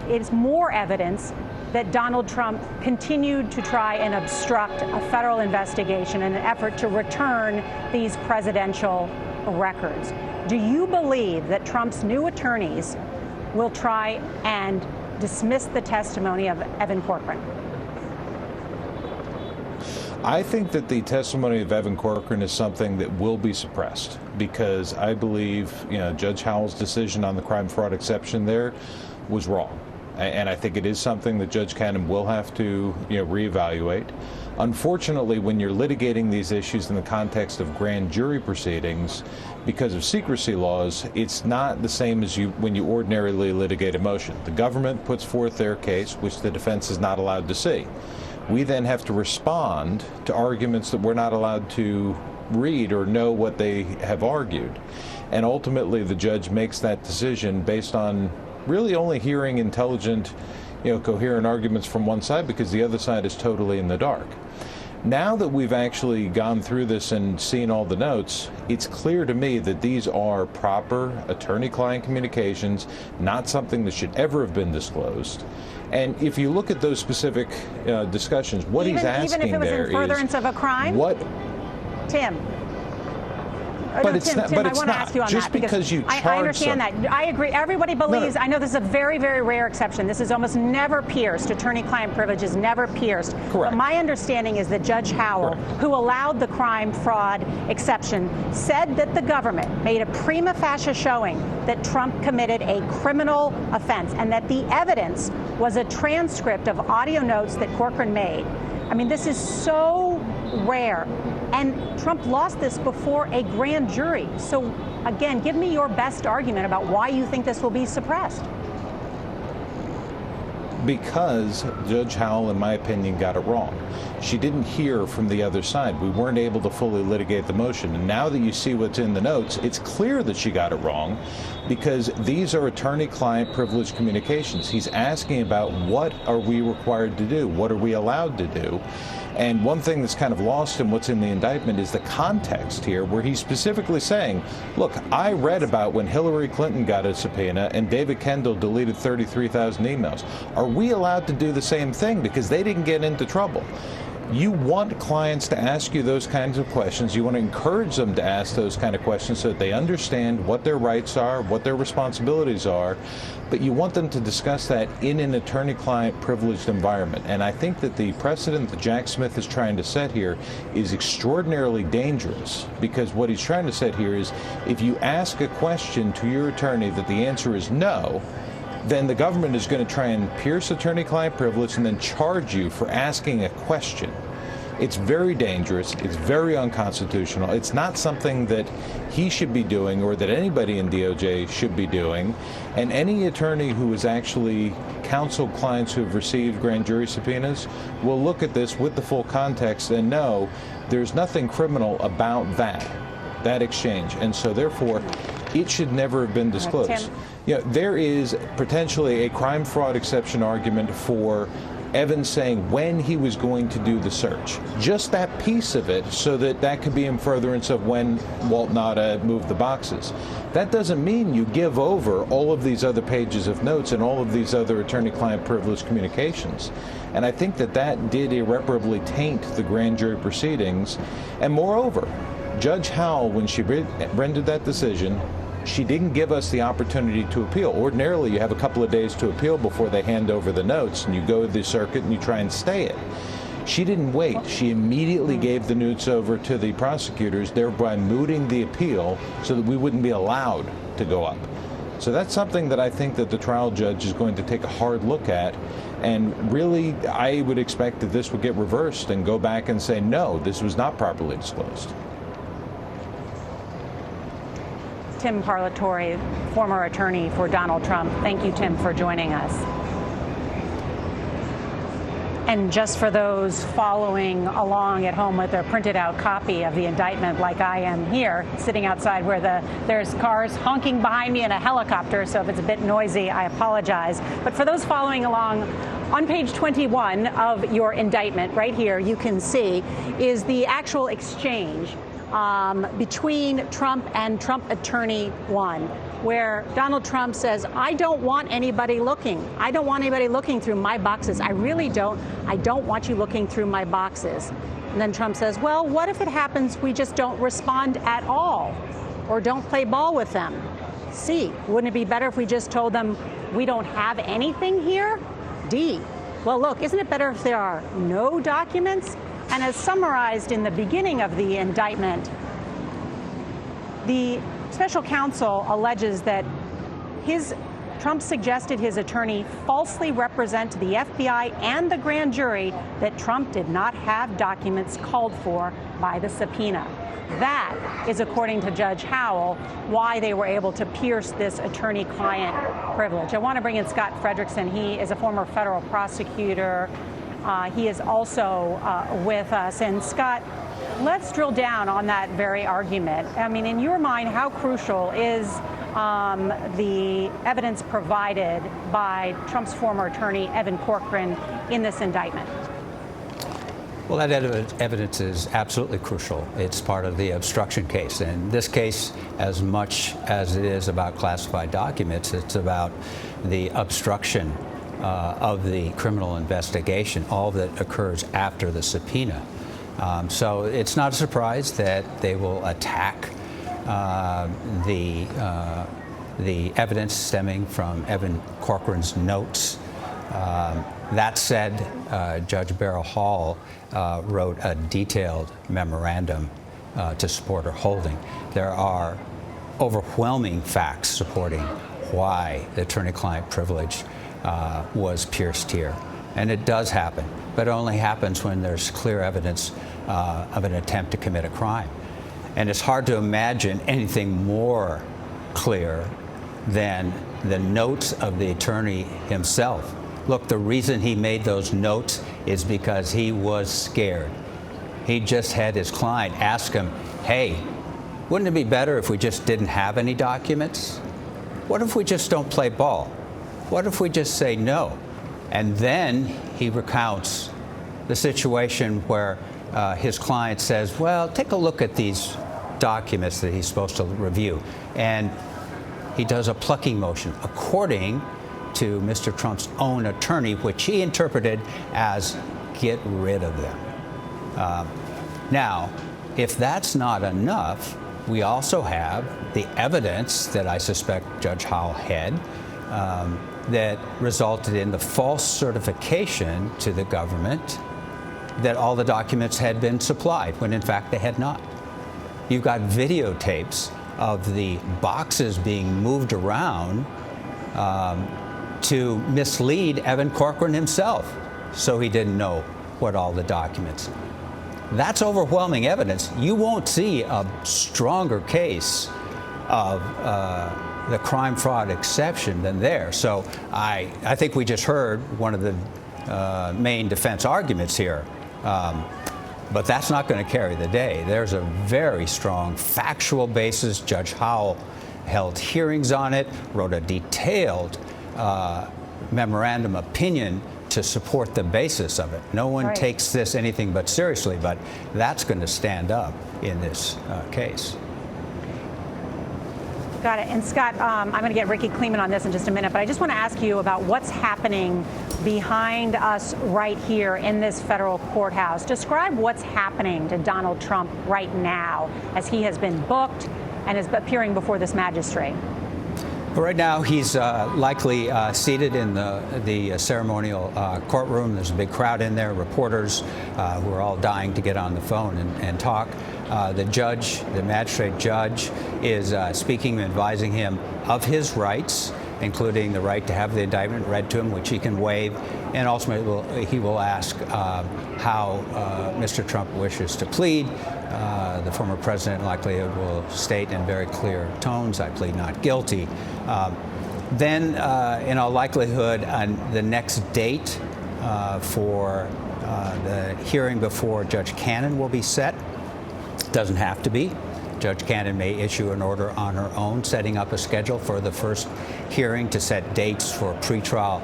it's more evidence that Donald Trump continued to try and obstruct a federal investigation in an effort to return these presidential records. Do you believe that Trump's new attorneys will try and dismiss the testimony of Evan Corcoran? I think that the testimony of Evan Corcoran is something that will be suppressed, because I believe, Judge Howell's decision on the crime fraud exception there was wrong. And I think it is something that Judge Cannon will have to, reevaluate. Unfortunately, when you're litigating these issues in the context of grand jury proceedings, because of secrecy laws, it's not the same as when you ordinarily litigate a motion. The government puts forth their case, which the defense is not allowed to see. We then have to respond to arguments that we're not allowed to read or know what they have argued. And ultimately, the judge makes that decision based on really only hearing intelligent, coherent arguments from one side, because the other side is totally in the dark. Now that we've actually gone through this and seen all the notes, it's clear to me that these are proper attorney-client communications, not something that should ever have been disclosed. And if you look at those specific discussions, what he's asking there is... Even if it was in furtherance of a crime? What? Tim. But it's not. But I want to ask you on just that because you charge I understand that. I agree. Everybody believes. No. I know this is a very, very rare exception. This is almost never pierced. Attorney-client privilege is never pierced. Correct. But my understanding is that Judge Howell, who allowed the crime fraud exception, said that the government made a prima facie showing that Trump committed a criminal offense, and that the evidence was a transcript of audio notes that Corcoran made. I mean, this is so rare. And Trump lost this before a grand jury. So, again, give me your best argument about why you think this will be suppressed. Because Judge Howell, in my opinion, got it wrong. She didn't hear from the other side. We weren't able to fully litigate the motion. And now that you see what's in the notes, it's clear that she got it wrong, because these are attorney-client privileged communications. He's asking about what are we required to do? What are we allowed to do? And one thing that's kind of lost in what's in the indictment is the context here, where he's specifically saying, look, I read about when Hillary Clinton got a subpoena and David Kendall deleted 33,000 emails. Are we allowed to do the same thing? Because they didn't get into trouble. You want clients to ask you those kinds of questions. You want to encourage them to ask those kind of questions so that they understand what their rights are, what their responsibilities are, but you want them to discuss that in an attorney-client privileged environment. And I think that the precedent that Jack Smith is trying to set here is extraordinarily dangerous, because what he's trying to set here is, if you ask a question to your attorney that the answer is no, then the government is going to try and pierce attorney-client privilege and then charge you for asking a question. It's very dangerous. It's very unconstitutional. It's not something that he should be doing, or that anybody in DOJ should be doing. And any attorney who has actually counseled clients who have received grand jury subpoenas will look at this with the full context and know there's nothing criminal about that exchange. And so therefore, it should never have been disclosed. There is potentially a crime fraud exception argument for Evans saying when he was going to do the search. Just that piece of it, so that could be in furtherance of when Walt Nauta moved the boxes. That doesn't mean you give over all of these other pages of notes and all of these other attorney-client privileged communications. And I think that did irreparably taint the grand jury proceedings. And moreover, Judge Howell, when she rendered that decision, she didn't give us the opportunity to appeal. Ordinarily, you have a couple of days to appeal before they hand over the notes, and you go to the circuit and you try and stay it. She didn't wait. She immediately gave the notes over to the prosecutors, thereby mooting the appeal so that we wouldn't be allowed to go up. So that's something that I think that the trial judge is going to take a hard look at. And really, I would expect that this would get reversed and go back and say, no, this was not properly disclosed. Tim Parlatore, former attorney for Donald Trump. Thank you, Tim, for joining us. And just for those following along at home with a printed out copy of the indictment, like I am here, sitting outside where there's cars honking behind me and a helicopter, so if it's a bit noisy, I apologize. But for those following along, on page 21 of your indictment, right here, you can see, is the actual exchange between Trump and Trump Attorney 1, where Donald Trump says, I don't want anybody looking. I don't want anybody looking through my boxes. I really don't. I don't want you looking through my boxes. And then Trump says, well, what if it happens we just don't respond at all or don't play ball with them? C, wouldn't it be better if we just told them we don't have anything here? D, well, look, isn't it better if there are no documents? And as summarized in the beginning of the indictment, the special counsel alleges that Trump suggested his attorney falsely represent to the FBI and the grand jury that Trump did not have documents called for by the subpoena. That is, according to Judge Howell, why they were able to pierce this attorney-client privilege. I want to bring in Scott Frederickson. He is a former federal prosecutor. He is also with us. And Scott, let's drill down on that very argument. I mean, in your mind, how crucial is the evidence provided by Trump's former attorney, Evan Corcoran, in this indictment? Well, that evidence is absolutely crucial. It's part of the obstruction case. In this case, as much as it is about classified documents, it's about the obstruction of the criminal investigation, all that occurs after the subpoena. So it's not a surprise that they will attack the evidence stemming from Evan Corcoran's notes. That said, Judge Beryl Hall wrote a detailed memorandum to support her holding. There are overwhelming facts supporting why the attorney-client privilege was pierced here. And it does happen, but it only happens when there's clear evidence of an attempt to commit a crime. And it's hard to imagine anything more clear than the notes of the attorney himself. Look, the reason he made those notes is because he was scared. He just had his client ask him, hey, wouldn't it be better if we just didn't have any documents? What if we just don't play ball? What if we just say no? And then he recounts the situation where his client says, well, take a look at these documents that he's supposed to review. And he does a plucking motion according to Mr. Trump's own attorney, which he interpreted as get rid of them. Now, if that's not enough, we also have the evidence that I suspect Judge Howell had that resulted in the false certification to the government that all the documents had been supplied, when in fact they had not. You've got videotapes of the boxes being moved around to mislead Evan Corcoran himself, so he didn't know what all the documents. That's overwhelming evidence. You won't see a stronger case of the crime fraud exception than there. So I think we just heard one of the main defense arguments here. But that's not going to carry the day. There's a very strong factual basis. Judge Howell held hearings on it, wrote a detailed memorandum opinion to support the basis of it. No one takes this anything but seriously, but that's going to stand up in this case. Got it. And Scott, I'm going to get Ricky Kleeman on this in just a minute, but I just want to ask you about what's happening behind us right here in this federal courthouse. Describe what's happening to Donald Trump right now as he has been booked and is appearing before this magistrate. Right now, he's likely seated in the ceremonial courtroom. There's a big crowd in there, reporters who are all dying to get on the phone and talk. The judge, the magistrate judge, is speaking and advising him of his rights including the right to have the indictment read to him, which he can waive, and ultimately he will ask how Mr. Trump wishes to plead. The former president likely will state in very clear tones, I plead not guilty. Then, in all likelihood, the next date for the hearing before Judge Cannon will be set. Doesn't have to be. Judge Cannon may issue an order on her own, setting up a schedule for the first hearing, to set dates for pretrial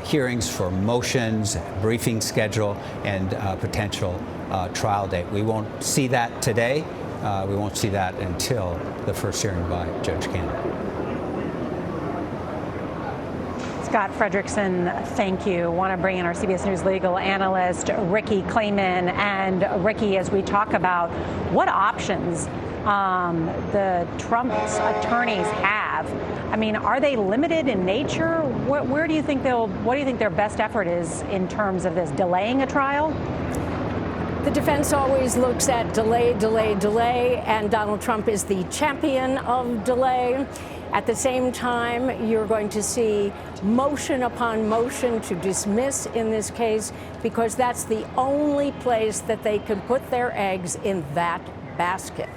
hearings, for motions, briefing schedule, and potential trial date. We won't see that today. We won't see that until the first hearing by Judge Cannon. Scott Frederickson, thank you. Want to bring in our CBS News legal analyst, Ricky Klayman. And Ricky, as we talk about what options the Trump's attorneys have, I mean, are they limited in nature? What do you think their best effort is in terms of this, delaying a trial? The defense always looks at delay, delay, delay, and Donald Trump is the champion of delay. At the same time, you're going to see motion upon motion to dismiss in this case, because that's the only place that they can put their eggs in that basket.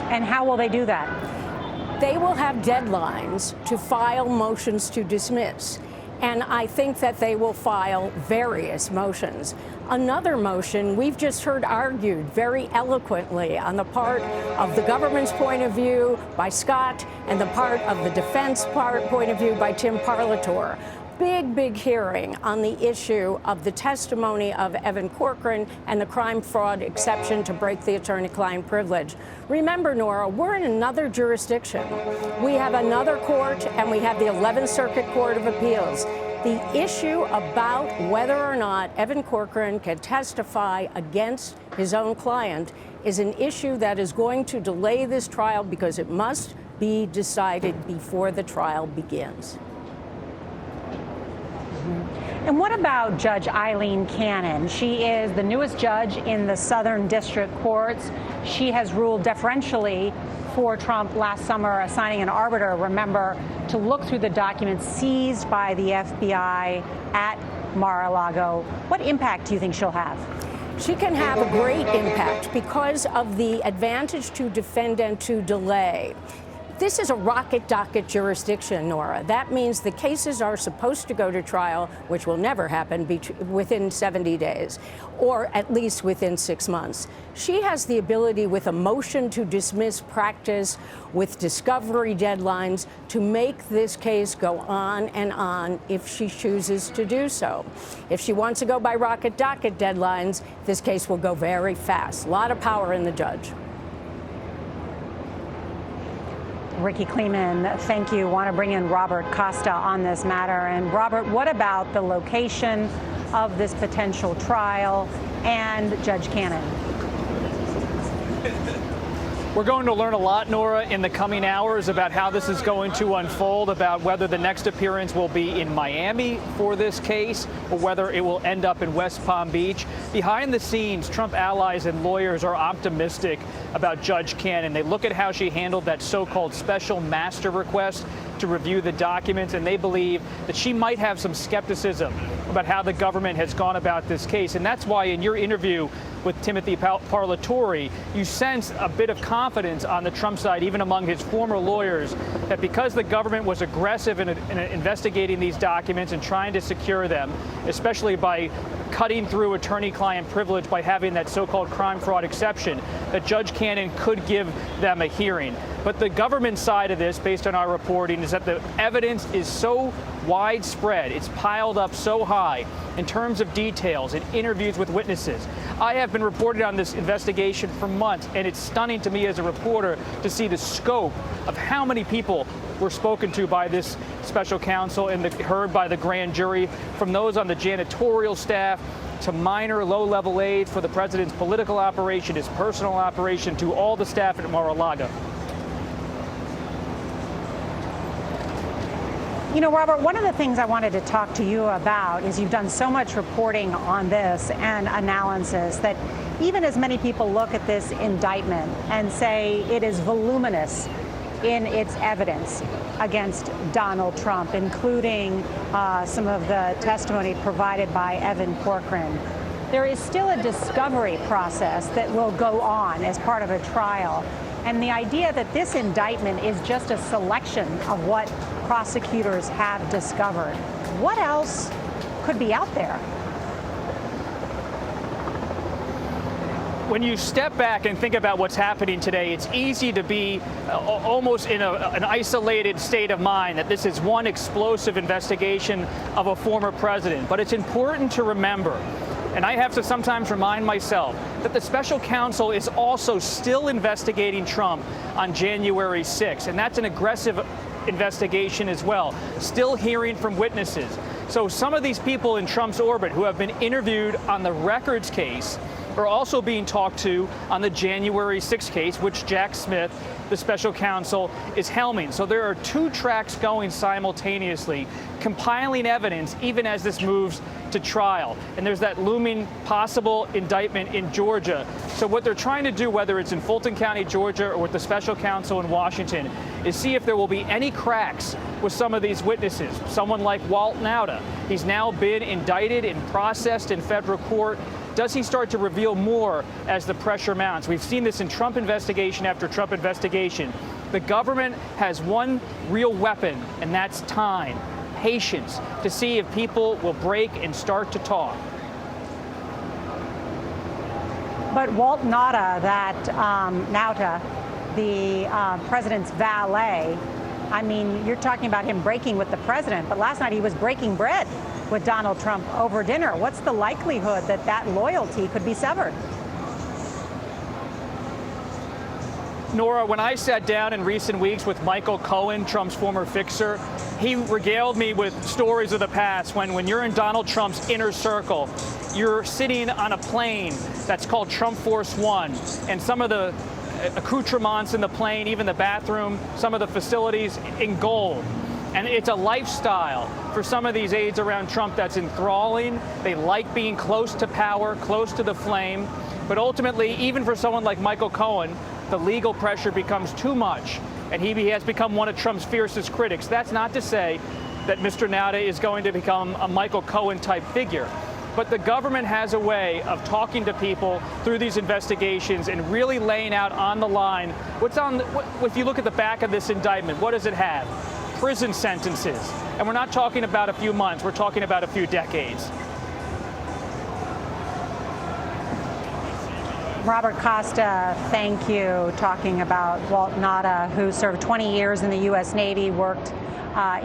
And how will they do that? They will have deadlines to file motions to dismiss. And I think that they will file various motions. Another motion we've just heard argued very eloquently on the part of the government's point of view by Scott and the part of the defense point of view by Tim Parlatore. Big hearing on the issue of the testimony of Evan Corcoran and the crime fraud exception to break the attorney-client privilege. Remember, Norah, we're in another jurisdiction. We have another court, and we have the 11th Circuit Court of Appeals. The issue about whether or not Evan Corcoran can testify against his own client is an issue that is going to delay this trial because it must be decided before the trial begins. And what about Judge Eileen Cannon? She is the newest judge in the Southern District Courts. She has ruled deferentially for Trump last summer, assigning an arbiter, remember, to look through the documents seized by the FBI at Mar-a-Lago. What impact do you think she'll have? She can have a great impact because of the advantage to defendant to delay. This is a rocket docket jurisdiction, Norah. That means the cases are supposed to go to trial, which will never happen, within 70 days, or at least within 6 months. She has the ability, with a motion to dismiss practice, with discovery deadlines, to make this case go on and on if she chooses to do so. If she wants to go by rocket docket deadlines, this case will go very fast. A lot of power in the judge. Ricky Klayman, thank you. Want to bring in Robert Costa on this matter. And Robert, what about the location of this potential trial and Judge Cannon? We're going to learn a lot, Norah, in the coming hours about how this is going to unfold, about whether the next appearance will be in Miami for this case or whether it will end up in West Palm Beach. Behind the scenes, Trump allies and lawyers are optimistic about Judge Cannon. They look at how she handled that so-called special master request to review the documents, and they believe that she might have some skepticism about how the government has gone about this case. And that's why in your interview with Timothy Parlatore, you sense a bit of confidence on the Trump side, even among his former lawyers, that because the government was aggressive in investigating these documents and trying to secure them, especially by cutting through attorney-client privilege by having that so-called crime fraud exception, that Judge Cannon could give them a hearing. But the government side of this, based on our reporting, is that the evidence is so widespread, it's piled up so high in terms of details and interviews with witnesses. I have been reporting on this investigation for months, and it's stunning to me as a reporter to see the scope of how many people were spoken to by this special counsel and heard by the grand jury, from those on the janitorial staff to minor low-level aides for the president's political operation, his personal operation, to all the staff at Mar-a-Lago. You know, Robert, one of the things I wanted to talk to you about is you've done so much reporting on this and analysis that, even as many people look at this indictment and say it is voluminous in its evidence against Donald Trump, including some of the testimony provided by Evan Corcoran, there is still a discovery process that will go on as part of a trial. And the idea that this indictment is just a selection of what prosecutors have discovered, what else could be out there? When you step back and think about what's happening today, it's easy to be almost in an isolated state of mind that this is one explosive investigation of a former president. But it's important to remember, and I have to sometimes remind myself, that the special counsel is also still investigating Trump on January 6th. And that's an aggressive investigation as well, still hearing from witnesses. So some of these people in Trump's orbit who have been interviewed on the records case are also being talked to on the January 6th case, which Jack Smith, the special counsel, is helming. So there are two tracks going simultaneously, compiling evidence even as this moves to trial. And there's that looming possible indictment in Georgia. So what they're trying to do, whether it's in Fulton County, Georgia, or with the special counsel in Washington, is see if there will be any cracks with some of these witnesses. Someone like Walt Nauta, he's now been indicted and processed in federal court. Does he start to reveal more as the pressure mounts? We've seen this in Trump investigation after Trump investigation. The government has one real weapon, and that's time, patience, to see if people will break and start to talk. But Walt Nauta, Nauta, the president's valet, I mean, you're talking about him breaking with the president, but last night he was breaking bread with Donald Trump over dinner. What's the likelihood that that loyalty could be severed? Norah, when I sat down in recent weeks with Michael Cohen, Trump's former fixer, he regaled me with stories of the past when you're in Donald Trump's inner circle, you're sitting on a plane that's called Trump Force One, and some of the accoutrements in the plane, even the bathroom, some of the facilities in gold. And it's a lifestyle for some of these aides around Trump that's enthralling. They like being close to power, close to the flame. But ultimately, even for someone like Michael Cohen, the legal pressure becomes too much. And he has become one of Trump's fiercest critics. That's not to say that Mr. Nauta is going to become a Michael Cohen type figure. But the government has a way of talking to people through these investigations and really laying out on the line what's on. If you look at the back of this indictment, what does it have? Prison sentences. And we're not talking about a few months, we're talking about a few decades. Robert Costa, thank you. Talking about Walt Nauta, who served 20 years in the U.S. Navy, worked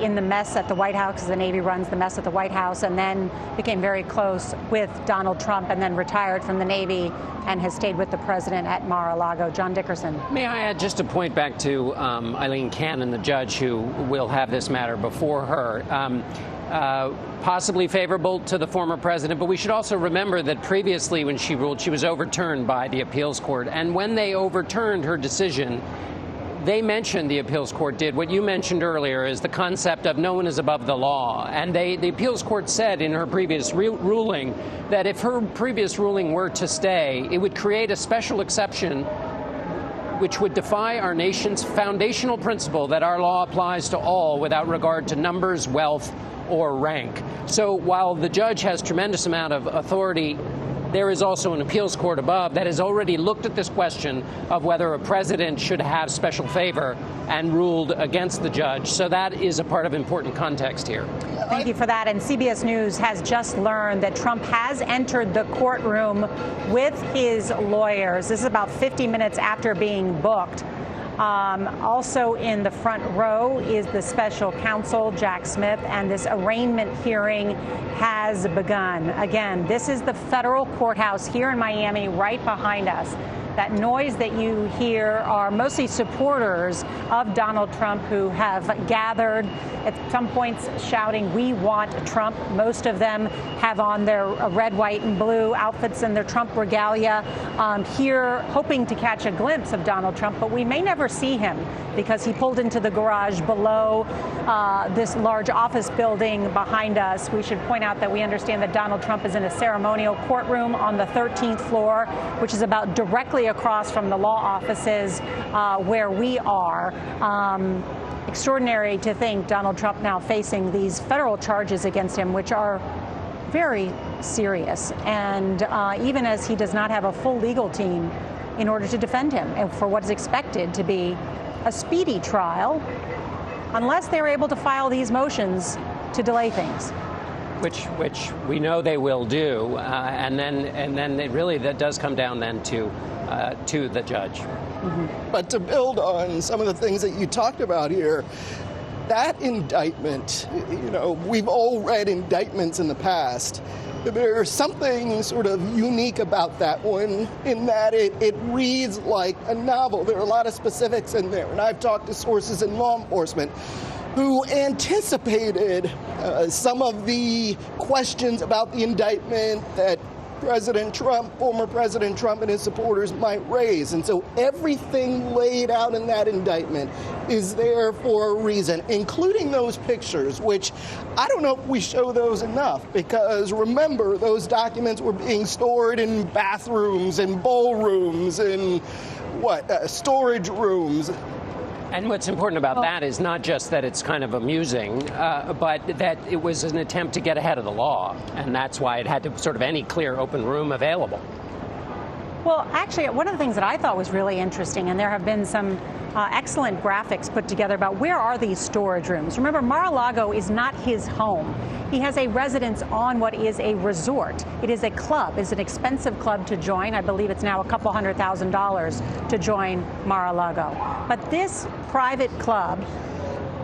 in the mess at the White House, because the Navy runs the mess at the White House, and then became very close with Donald Trump, and then retired from the Navy and has stayed with the president at Mar-a-Lago. John Dickerson. May I add just a point back to Eileen Cannon, the judge who will have this matter before her. Possibly favorable to the former president, but we should also remember that previously when she ruled, she was overturned by the appeals court. And when they overturned her decision, they mentioned, the appeals court did, what you mentioned earlier, is the concept of no one is above the law. And the appeals court said in her previous ruling that if her previous ruling were to stay, it would create a special exception which would defy our nation's foundational principle that our law applies to all without regard to numbers, wealth, or rank. So while the judge has tremendous amount of authority, there is also an appeals court above that has already looked at this question of whether a president should have special favor and ruled against the judge. So that is a part of important context here. Thank you for that. And CBS News has just learned that Trump has entered the courtroom with his lawyers. This is about 50 minutes after being booked. Also in the front row is the special counsel, Jack Smith, and this arraignment hearing has begun. Again, this is the federal courthouse here in Miami, right behind us. That noise that you hear are mostly supporters of Donald Trump who have gathered at some points shouting, "We want Trump." Most of them have on their red, white, and blue outfits and their Trump regalia, here hoping to catch a glimpse of Donald Trump, but we may never see him because he pulled into the garage below this large office building behind us. We should point out that we understand that Donald Trump is in a ceremonial courtroom on the 13th floor, which is about directly across from the law offices where we are. Extraordinary to think Donald Trump now facing these federal charges against him, which are very serious. And even as he does not have a full legal team in order to defend him and for what is expected to be a speedy trial, unless they're able to file these motions to delay things. Which we know they will do, and then it really that does come down then to the judge. Mm-hmm. But to build on some of the things that you talked about here, that indictment, we've all read indictments in the past. There's something sort of unique about that one in that it reads like a novel. There are a lot of specifics in there, and I've talked to sources in law enforcement who anticipated some of the questions about the indictment that former President Trump and his supporters might raise. And so everything laid out in that indictment is there for a reason, including those pictures, which I don't know if we show those enough, because remember, those documents were being stored in bathrooms and ballrooms and storage rooms. And what's important about that is not just that it's kind of amusing, but that it was an attempt to get ahead of the law. And that's why it had to sort of any clear open room available. Well, actually, one of the things that I thought was really interesting, and there have been some excellent graphics put together about where are these storage rooms. Remember, Mar-a-Lago is not his home. He has a residence on what is a resort. It is a club. It's an expensive club to join. I believe it's now a couple $100,000 to join Mar-a-Lago. But this private club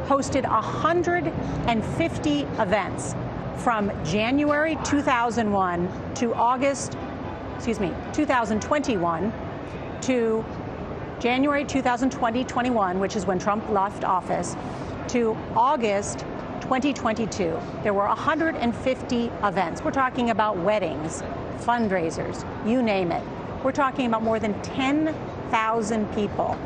hosted 150 events from January 2001 to 2021 to January 2021, which is when Trump left office, to August 2022. There were 150 events. We're talking about weddings, fundraisers, you name it. We're talking about more than 10,000 people.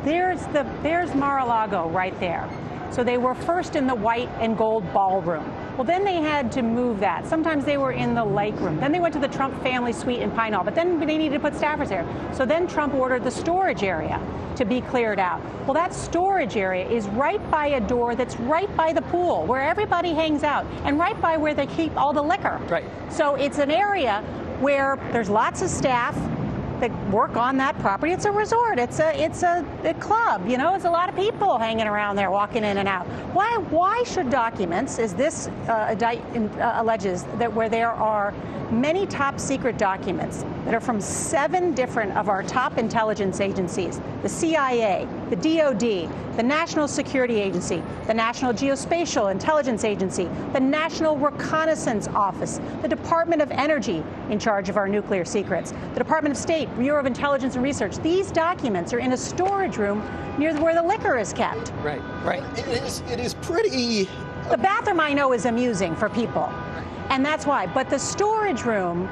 There's Mar-a-Lago right there. So they were first in the white and gold ballroom. Well, then they had to move that. Sometimes they were in the lake room. Then they went to the Trump family suite in Pine Hall, but then they needed to put staffers there. So then Trump ordered the storage area to be cleared out. Well, that storage area is right by a door that's right by the pool where everybody hangs out and right by where they keep all the liquor. Right. So it's an area where there's lots of staff that work on that property. It's a resort. It's a club. It's a lot of people hanging around there, walking in and out. Why should documents, as this alleges, that where there are many top secret documents that are from 7 different of our top intelligence agencies, the CIA, the DOD, the National Security Agency, the National Geospatial Intelligence Agency, the National Reconnaissance Office, the Department of Energy in charge of our nuclear secrets, the Department of State, Bureau of Intelligence and Research. These documents are in a storage room near where the liquor is kept. Right. It is pretty... The bathroom, I know, is amusing for people, and that's why. But the storage room,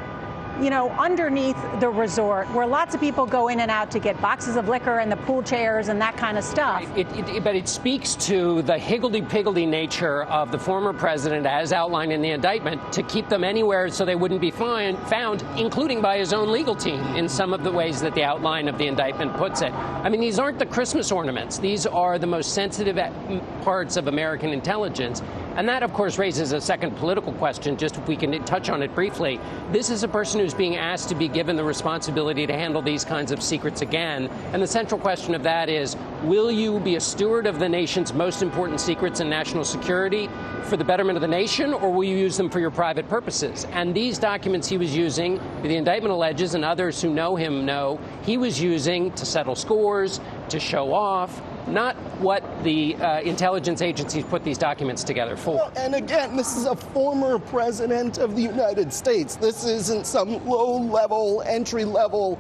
underneath the resort, where lots of people go in and out to get boxes of liquor and the pool chairs and that kind of stuff. But it speaks to the higgledy-piggledy nature of the former president, as outlined in the indictment, to keep them anywhere so they wouldn't be found, including by his own legal team, in some of the ways that the outline of the indictment puts it. I mean, these aren't the Christmas ornaments. These are the most sensitive parts of American intelligence. And that, of course, raises a second political question, just if we can touch on it briefly. This is a person who's being asked to be given the responsibility to handle these kinds of secrets again. And the central question of that is, will you be a steward of the nation's most important secrets and national security for the betterment of the nation, or will you use them for your private purposes? And these documents he was using, the indictment alleges, and others who know him know, he was using to settle scores, to show off, not what the intelligence agencies put these documents together for. Well, and again, this is a former president of the United States. This isn't some low-level, entry-level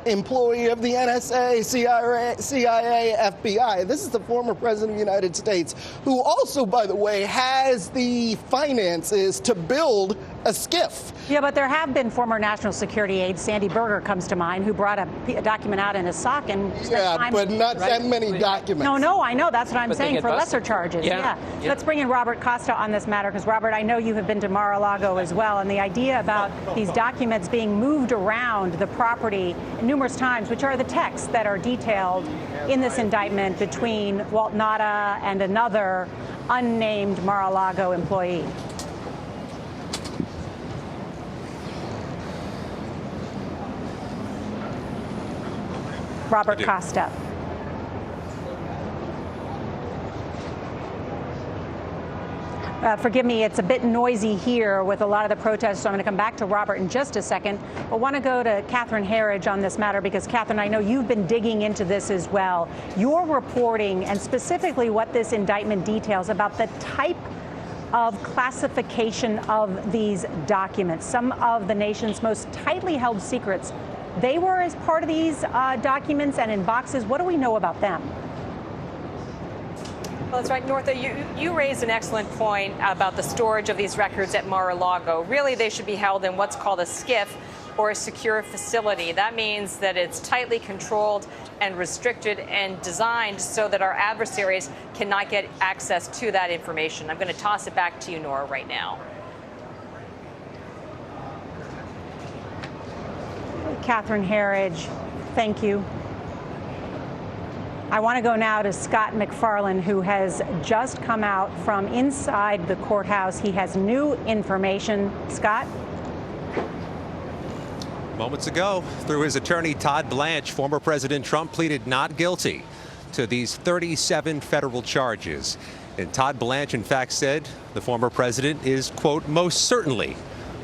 employee of the NSA, CIA, FBI. This is the former president of the United States, who also, by the way, has the finances to build a skiff. Yeah, but there have been former national security aides. Sandy Berger comes to mind, who brought a document out in his sock and spent time. But not that many documents. No, I know. That's what I'm saying, for lesser charges. Yeah. Let's bring in Robert Costa on this matter, because, Robert, I know you have been to Mar-a-Lago as well, and the idea about these documents being moved around the property numerous times, which are the texts that are detailed in this indictment between Walt Nauta and another unnamed Mar-a-Lago employee. Robert Costa. Forgive me, it's a bit noisy here with a lot of the protests, so I'm going to come back to Robert in just a second. But want to go to Catherine Herridge on this matter, because, Catherine, I know you've been digging into this as well. Your reporting, and specifically what this indictment details about the type of classification of these documents, some of the nation's most tightly held secrets, they were as part of these documents and in boxes. What do we know about them? Well, that's right, Northa. You raised an excellent point about the storage of these records at Mar-a-Lago. Really, they should be held in what's called a skiff, or a secure facility. That means that it's tightly controlled and restricted and designed so that our adversaries cannot get access to that information. I'm going to toss it back to you, Norah, right now. Catherine Herridge, thank you. I want to go now to Scott McFarland, who has just come out from inside the courthouse. He has new information. Scott? Moments ago, through his attorney Todd Blanche, former President Trump pleaded not guilty to these 37 federal charges. And Todd Blanche, in fact, said the former president is, quote, most certainly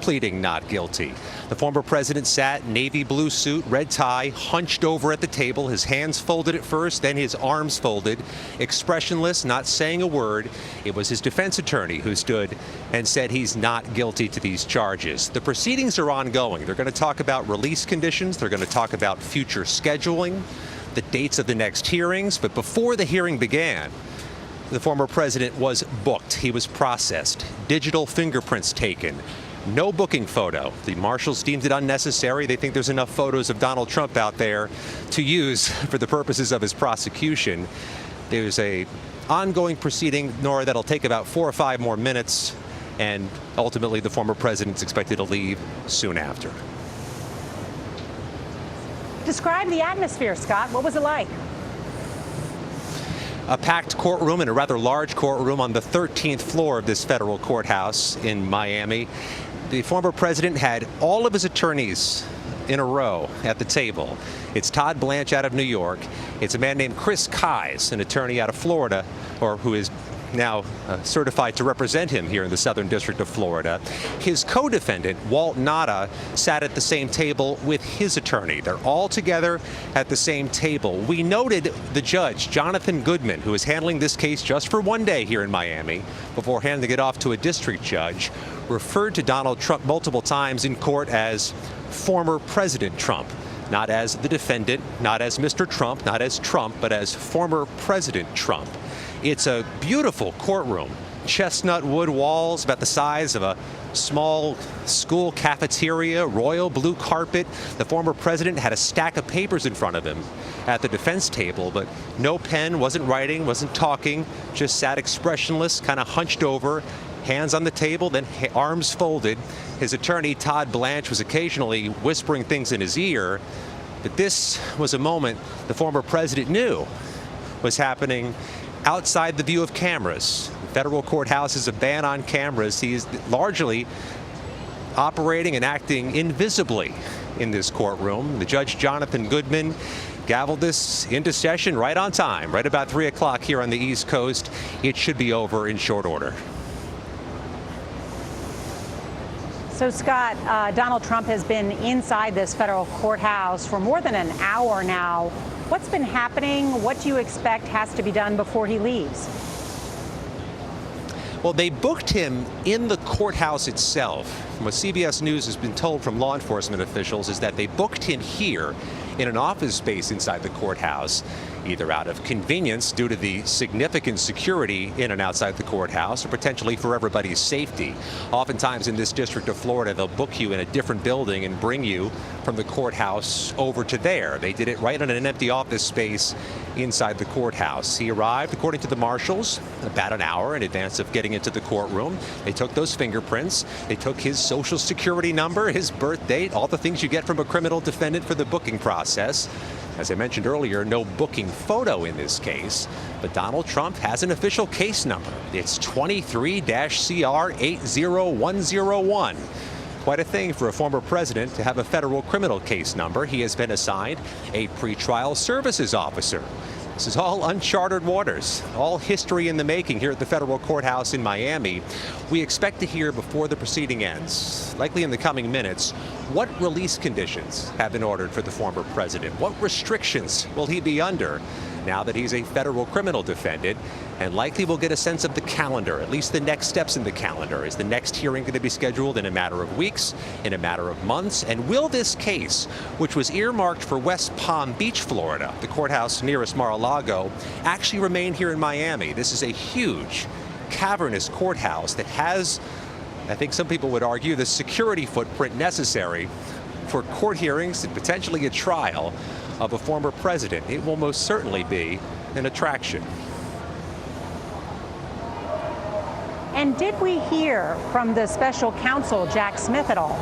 pleading not guilty. The former president sat, navy blue suit, red tie, hunched over at the table, his hands folded at first, then his arms folded, expressionless, not saying a word. It was his defense attorney who stood and said he's not guilty to these charges. The proceedings are ongoing. They're going to talk about release conditions. They're going to talk about future scheduling, the dates of the next hearings. But before the hearing began, the former president was booked. He was processed, digital fingerprints taken. No booking photo. The marshals deemed it unnecessary. They think there's enough photos of Donald Trump out there to use for the purposes of his prosecution. There's a ongoing proceeding, Norah, that'll take about 4 or 5 more minutes, and ultimately the former president's expected to leave soon after. Describe the atmosphere, Scott. What was it like? A packed courtroom, in a rather large courtroom on the 13th floor of this federal courthouse in Miami. The former president had all of his attorneys in a row at the table. It's Todd Blanche out of New York. It's a man named Chris Kise, an attorney out of Florida, or who is now certified to represent him here in the Southern District of Florida. His co-defendant, Walt Nauta, sat at the same table with his attorney. They're all together at the same table. We noted the judge, Jonathan Goodman, who is handling this case just for one day here in Miami, before handing it off to a district judge, referred to Donald Trump multiple times in court as former President Trump. Not as the defendant, not as Mr. Trump, not as Trump, but as former President Trump. It's a beautiful courtroom. Chestnut wood walls about the size of a small school cafeteria, royal blue carpet. The former president had a stack of papers in front of him at the defense table, but no pen, wasn't writing, wasn't talking, just sat expressionless, kind of hunched over, hands on the table, then arms folded. His attorney, Todd Blanche, was occasionally whispering things in his ear, but this was a moment the former president knew was happening outside the view of cameras. The federal courthouse is a ban on cameras. He is largely operating and acting invisibly in this courtroom. The judge, Jonathan Goodman, gavelled this into session right on time, right about 3 o'clock here on the East Coast. It should be over in short order. So, Scott, Donald Trump has been inside this federal courthouse for more than an hour now. What's been happening? What do you expect has to be done before he leaves? Well, they booked him in the courthouse itself. What CBS News has been told from law enforcement officials is that they booked him here in an office space inside the courthouse, either out of convenience due to the significant security in and outside the courthouse, or potentially for everybody's safety. Oftentimes in this district of Florida, they'll book you in a different building and bring you from the courthouse over to there. They did it right in an empty office space inside the courthouse. He arrived, according to the marshals, about an hour in advance of getting into the courtroom. They took those fingerprints. They took his social security number, his birth date, all the things you get from a criminal defendant for the booking process. As I mentioned earlier, no booking photo in this case, but Donald Trump has an official case number. It's 23-CR80101. Quite a thing for a former president to have a federal criminal case number. He has been assigned a pretrial services officer. This is all uncharted waters, all history in the making here at the federal courthouse in Miami. We expect to hear before the proceeding ends, likely in the coming minutes, what release conditions have been ordered for the former president. What restrictions will he be under now that he's a federal criminal defendant? And likely we'll get a sense of the calendar, at least the next steps in the calendar. Is the next hearing going to be scheduled in a matter of weeks, in a matter of months? And will this case, which was earmarked for West Palm Beach, Florida, the courthouse nearest Mar-a-Lago, actually remain here in Miami? This is a huge, cavernous courthouse that has, I think some people would argue, the security footprint necessary for court hearings and potentially a trial of a former president. It will most certainly be an attraction. And did we hear from the special counsel, Jack Smith, at all?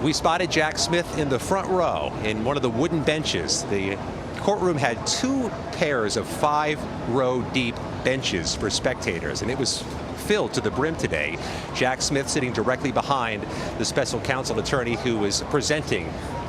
We spotted Jack Smith in the front row in one of the wooden benches. The courtroom had 2 pairs of 5-row deep benches for spectators, and it was filled to the brim today. Jack Smith sitting directly behind the special counsel attorney who was presenting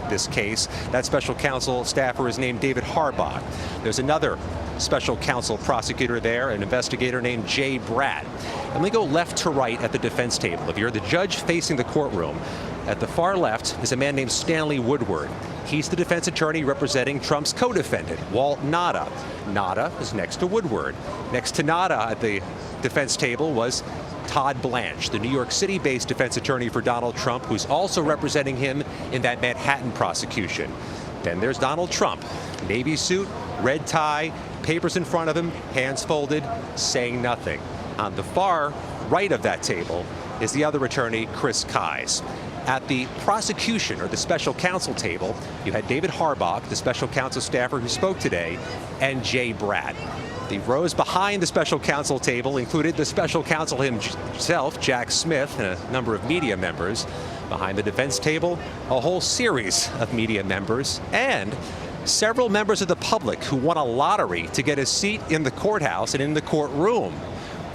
this case. That special counsel staffer is named David Harbach. There's another special counsel prosecutor there, an investigator named Jay Bratt. And we go left to right at the defense table. If you're the judge facing the courtroom, at the far left is a man named Stanley Woodward. He's the defense attorney representing Trump's co-defendant, Walt Nauta. Nauta is next to Woodward. Next to Nauta at the defense table was Todd Blanche, the New York City-based defense attorney for Donald Trump, who's also representing him in that Manhattan prosecution. Then there's Donald Trump, navy suit, red tie, papers in front of him, hands folded, saying nothing. On the far right of that table is the other attorney, Chris Kise. At the prosecution, or the special counsel table, you had David Harbach, the special counsel staffer who spoke today, and Jay Bratt. The rows behind the special counsel table included the special counsel himself, Jack Smith, and a number of media members. Behind the defense table, a whole series of media members, and several members of the public who won a lottery to get a seat in the courthouse and in the courtroom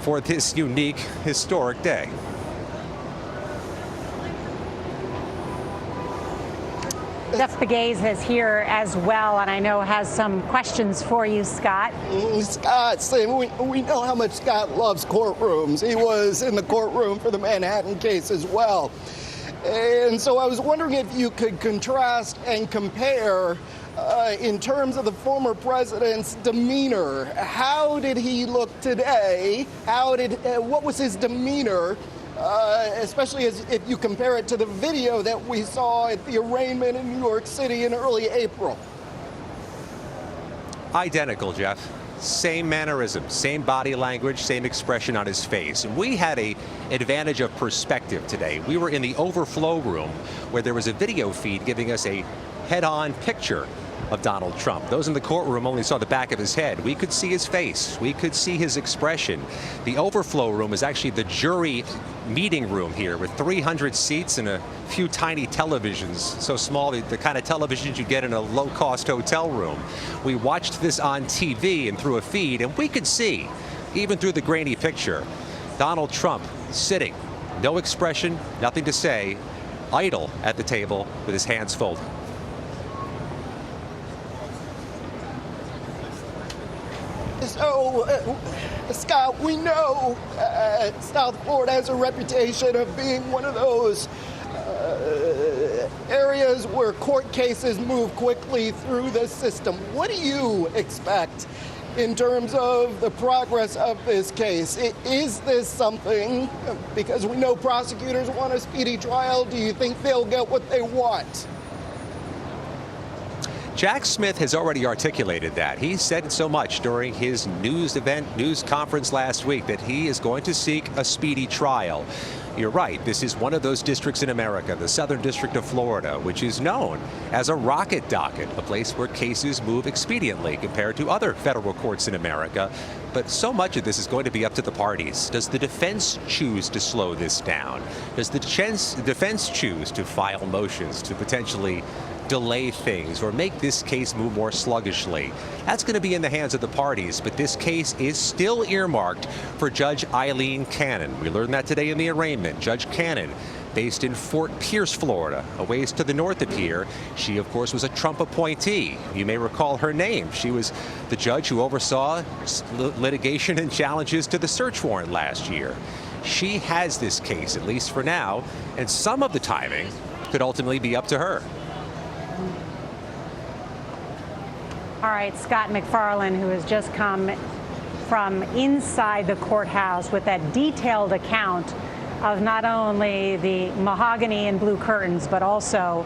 for this unique, historic day. Jeff Pegues is here as well, and I know has some questions for you, Scott. Scott, we know how much Scott loves courtrooms. He was in the courtroom for the Manhattan case as well. And so I was wondering if you could contrast and compare in terms of the former president's demeanor. How did he look today? What was his demeanor? Especially if you compare it to the video that we saw at the arraignment in New York City in early April. Identical, Jeff. Same mannerism, same body language, same expression on his face. And we had an advantage of perspective today. We were in the overflow room where there was a video feed giving us a head-on picture of Donald Trump. Those in the courtroom only saw the back of his head. We could see his face. We could see his expression. The overflow room is actually the jury meeting room here with 300 seats and a few tiny televisions, so small, the kind of televisions you get in a low-cost hotel room. We watched this on TV and through a feed, and we could see, even through the grainy picture, Donald Trump sitting, no expression, nothing to say, idle at the table with his hands folded. So, Scott, we know South Florida has a reputation of being one of those areas where court cases move quickly through the system. What do you expect in terms of the progress of this case? Is this something, because we know prosecutors want a speedy trial, do you think they'll get what they want? Jack Smith has already articulated that. He said so much during his news conference last week that he is going to seek a speedy trial. You're right, this is one of those districts in America, the Southern District of Florida, which is known as a rocket docket, a place where cases move expediently compared to other federal courts in America. But so much of this is going to be up to the parties. Does the defense choose to slow this down? Does the defense choose to file motions to potentially delay things or make this case move more sluggishly? That's going to be in the hands of the parties, but this case is still earmarked for Judge Eileen Cannon. We learned that today in the arraignment. Judge Cannon, based in Fort Pierce, Florida, a ways to the north of here. She, of course, was a Trump appointee. You may recall her name. She was the judge who oversaw litigation and challenges to the search warrant last year. She has this case, at least for now, and some of the timing could ultimately be up to her. All right, Scott McFarland, who has just come from inside the courthouse with that detailed account of not only the mahogany and blue curtains, but also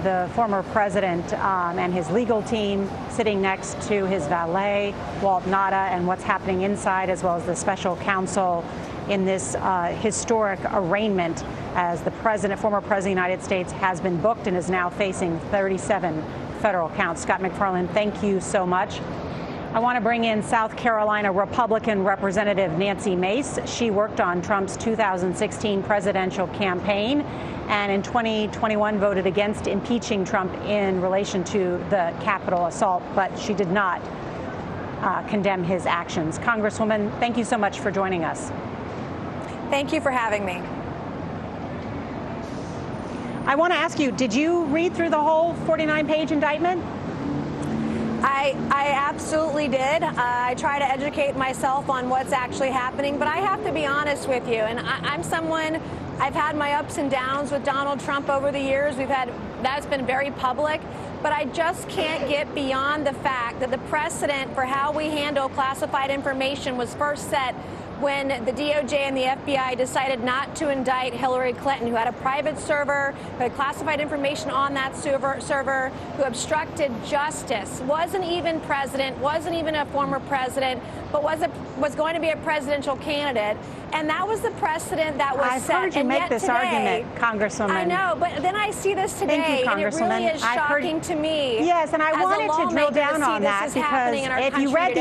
the former president and his legal team sitting next to his valet, Walt Nauta, and what's happening inside, as well as the special counsel in this historic arraignment as the former president of the United States has been booked and is now facing 37 federal counts. Scott McFarland, thank you so much. I want to bring in South Carolina Republican Representative Nancy Mace. She worked on Trump's 2016 presidential campaign and in 2021 voted against impeaching Trump in relation to the Capitol assault, but she did not condemn his actions. Congresswoman, thank you so much for joining us. Thank you for having me. I want to ask you, did you read through the whole 49-page indictment? I absolutely did. I try to educate myself on what's actually happening, but I have to be honest with you, and I'm someone, I've had my ups and downs with Donald Trump over the years. That's been very public, but I just can't get beyond the fact that the precedent for how we handle classified information was first set when the DOJ and the FBI decided not to indict Hillary Clinton, who had a private server, who had classified information on that server, who obstructed justice, wasn't even president, wasn't even a former president, but was going to be a presidential candidate. And that was the precedent that was set. I've heard you make this argument, Congresswoman. I know, but then I see this today, Thank you, and it really is shocking to me. Yes, and I wanted to drill down on that because if you read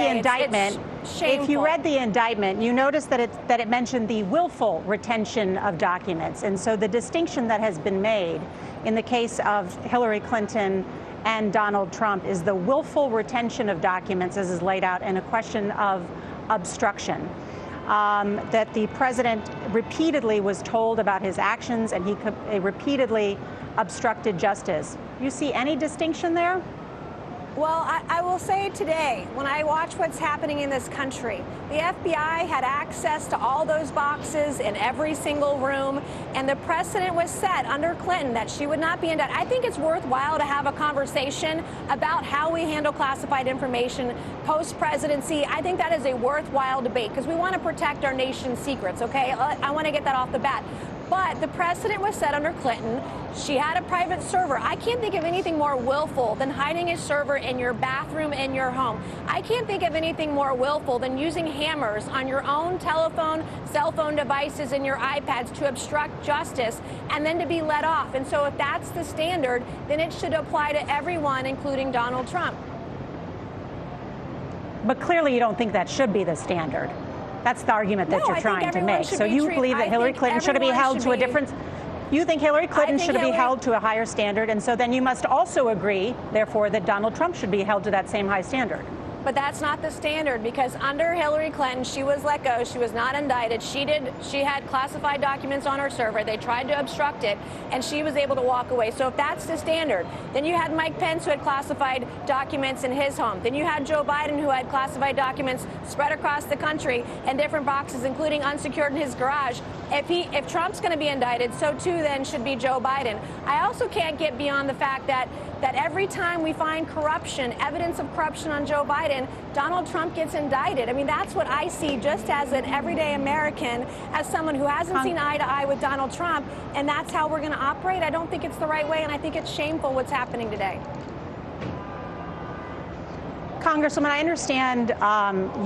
the indictment, you notice that it mentioned the willful retention of documents. And so the distinction that has been made in the case of Hillary Clinton and Donald Trump is the willful retention of documents, as is laid out in a question of obstruction. That the president repeatedly was told about his actions and he repeatedly obstructed justice. You see any distinction there? Well, I will say today, when I watch what's happening in this country, the FBI had access to all those boxes in every single room, and the precedent was set under Clinton that she would not be indicted. I think it's worthwhile to have a conversation about how we handle classified information post-presidency. I think that is a worthwhile debate because we want to protect our nation's secrets, okay? I want to get that off the bat. But the precedent was set under Clinton. She had a private server. I can't think of anything more willful than hiding a server in your bathroom in your home. I can't think of anything more willful than using hammers on your own telephone, cell phone devices, and your iPads to obstruct justice and then to be let off. And so if that's the standard, then it should apply to everyone, including Donald Trump. But clearly you don't think that should be the standard. That's the argument that you're trying to make. So you believe that Hillary Clinton should be held to a different... You think Hillary Clinton should be held to a higher standard, and so then you must also agree, therefore, that Donald Trump should be held to that same high standard. But that's not the standard, because under Hillary Clinton, she was let go. She was not indicted. She had classified documents on her server. They tried to obstruct it, and she was able to walk away. So if that's the standard, then you had Mike Pence, who had classified documents in his home. Then you had Joe Biden, who had classified documents spread across the country in different boxes, including unsecured in his garage. If Trump's going to be indicted, so too then should be Joe Biden. I also can't get beyond the fact that every time we find corruption, evidence of corruption on Joe Biden, Donald Trump gets indicted. I mean, that's what I see just as an everyday American, as someone who hasn't seen eye to eye with Donald Trump, and that's how we're going to operate. I don't think it's the right way, and I think it's shameful what's happening today. Congresswoman, I understand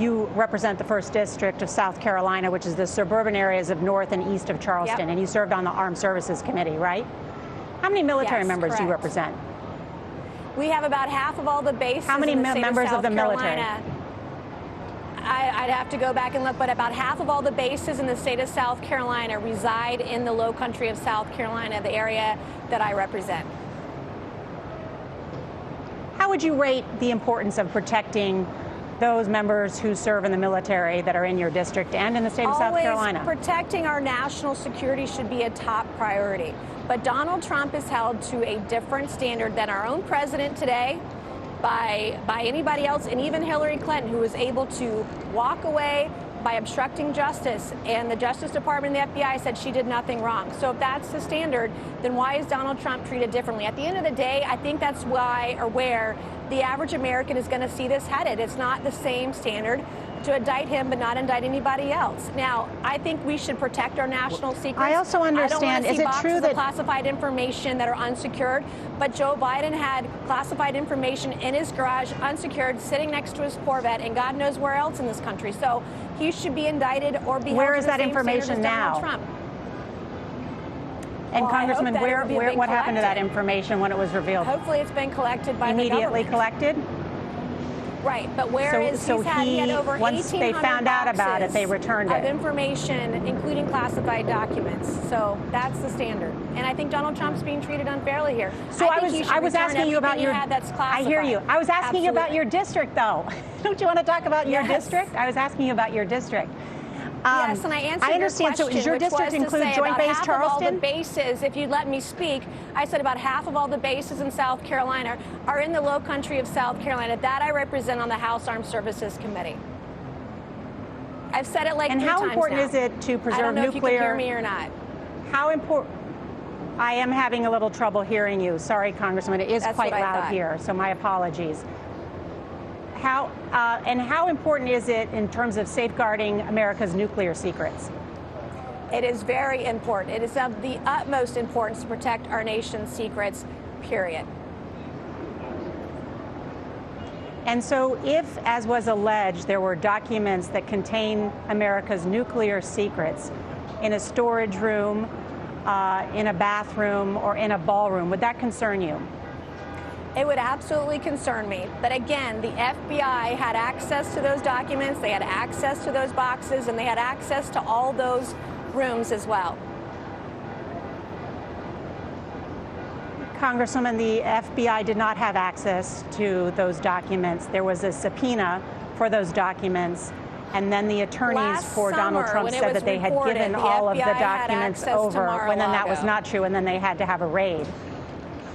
you represent the 1st District of South Carolina, which is the suburban areas of north and east of Charleston, Yep. and you served on the Armed Services Committee, right? How many military members do you represent? We have about half of all the bases. How many in the state members of of the military? Carolina. I'd have to go back and look, but about half of all the bases in the state of South Carolina reside in the low country of South Carolina, the area that I represent. How would you rate the importance of protecting those members who serve in the military that are in your district and in the state of South Carolina? Protecting our national security should be a top priority. But Donald Trump is held to a different standard than our own president today, by anybody else, and even Hillary Clinton, who was able to walk away by obstructing justice, and the Justice Department and the FBI said she did nothing wrong. So if that's the standard, then why is Donald Trump treated differently? At the end of the day, I think that's why, or where, the average American is going to see this headed. It's not the same standard to indict him but not indict anybody else. Now, I think we should protect our national secrets. I also understand, is it true that classified information that are unsecured, but Joe Biden had classified information in his garage, unsecured, sitting next to his Corvette, and God knows where else in this country. So he should be indicted or be held where to is the that same information standard as now? Donald Trump. And Well, Congressman, what happened to that collected. information when it was revealed? Hopefully it's been collected by Immediately the government. collected? Right, but where is he had over once they 1,800 found out about it, they boxes returned of it. information, including classified documents. So that's the standard. And I think Donald Trump's being treated unfairly here. So I was asking you about your. I hear you. I was asking you about your district, though. Don't you want to talk about your district? I was asking you about your district. Yes, and I answered understand. your question, So does your which was district to include say Joint about Base half of all Charleston? the bases, if you'd let me speak, I said about half of all the bases in South Carolina are in the low country of South Carolina. That I represent on the House Armed Services Committee. I've said it like 3 times now. And how important is it to preserve I don't know nuclear? if you can hear me or not. How important? I am having a little trouble hearing you. Sorry, Congressman. It is That's quite what I loud thought. here, so my apologies. How important is it in terms of safeguarding America's nuclear secrets? It is very important. It is of the utmost importance to protect our nation's secrets, period. And so if, as was alleged, there were documents that contain America's nuclear secrets in a storage room, in a bathroom, or in a ballroom, would that concern you? It would absolutely concern me. But again, the FBI had access to those documents, they had access to those boxes, and they had access to all those rooms as well. Congresswoman, the FBI did not have access to those documents. There was a subpoena for those documents, and then the attorneys for Donald Trump said that they had given all of the documents over, when then that was not true, and then they had to have a raid.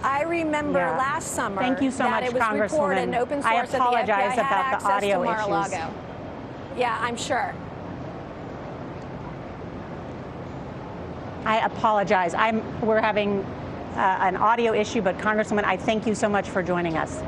I remember last summer Thank you so that much, it was reported in Congresswoman. open I source that the FBI apologize had about the access audio to Mar-a-Lago. issues. Yeah, I'm sure. I apologize. We're having an audio issue, but Congresswoman, I thank you so much for joining us.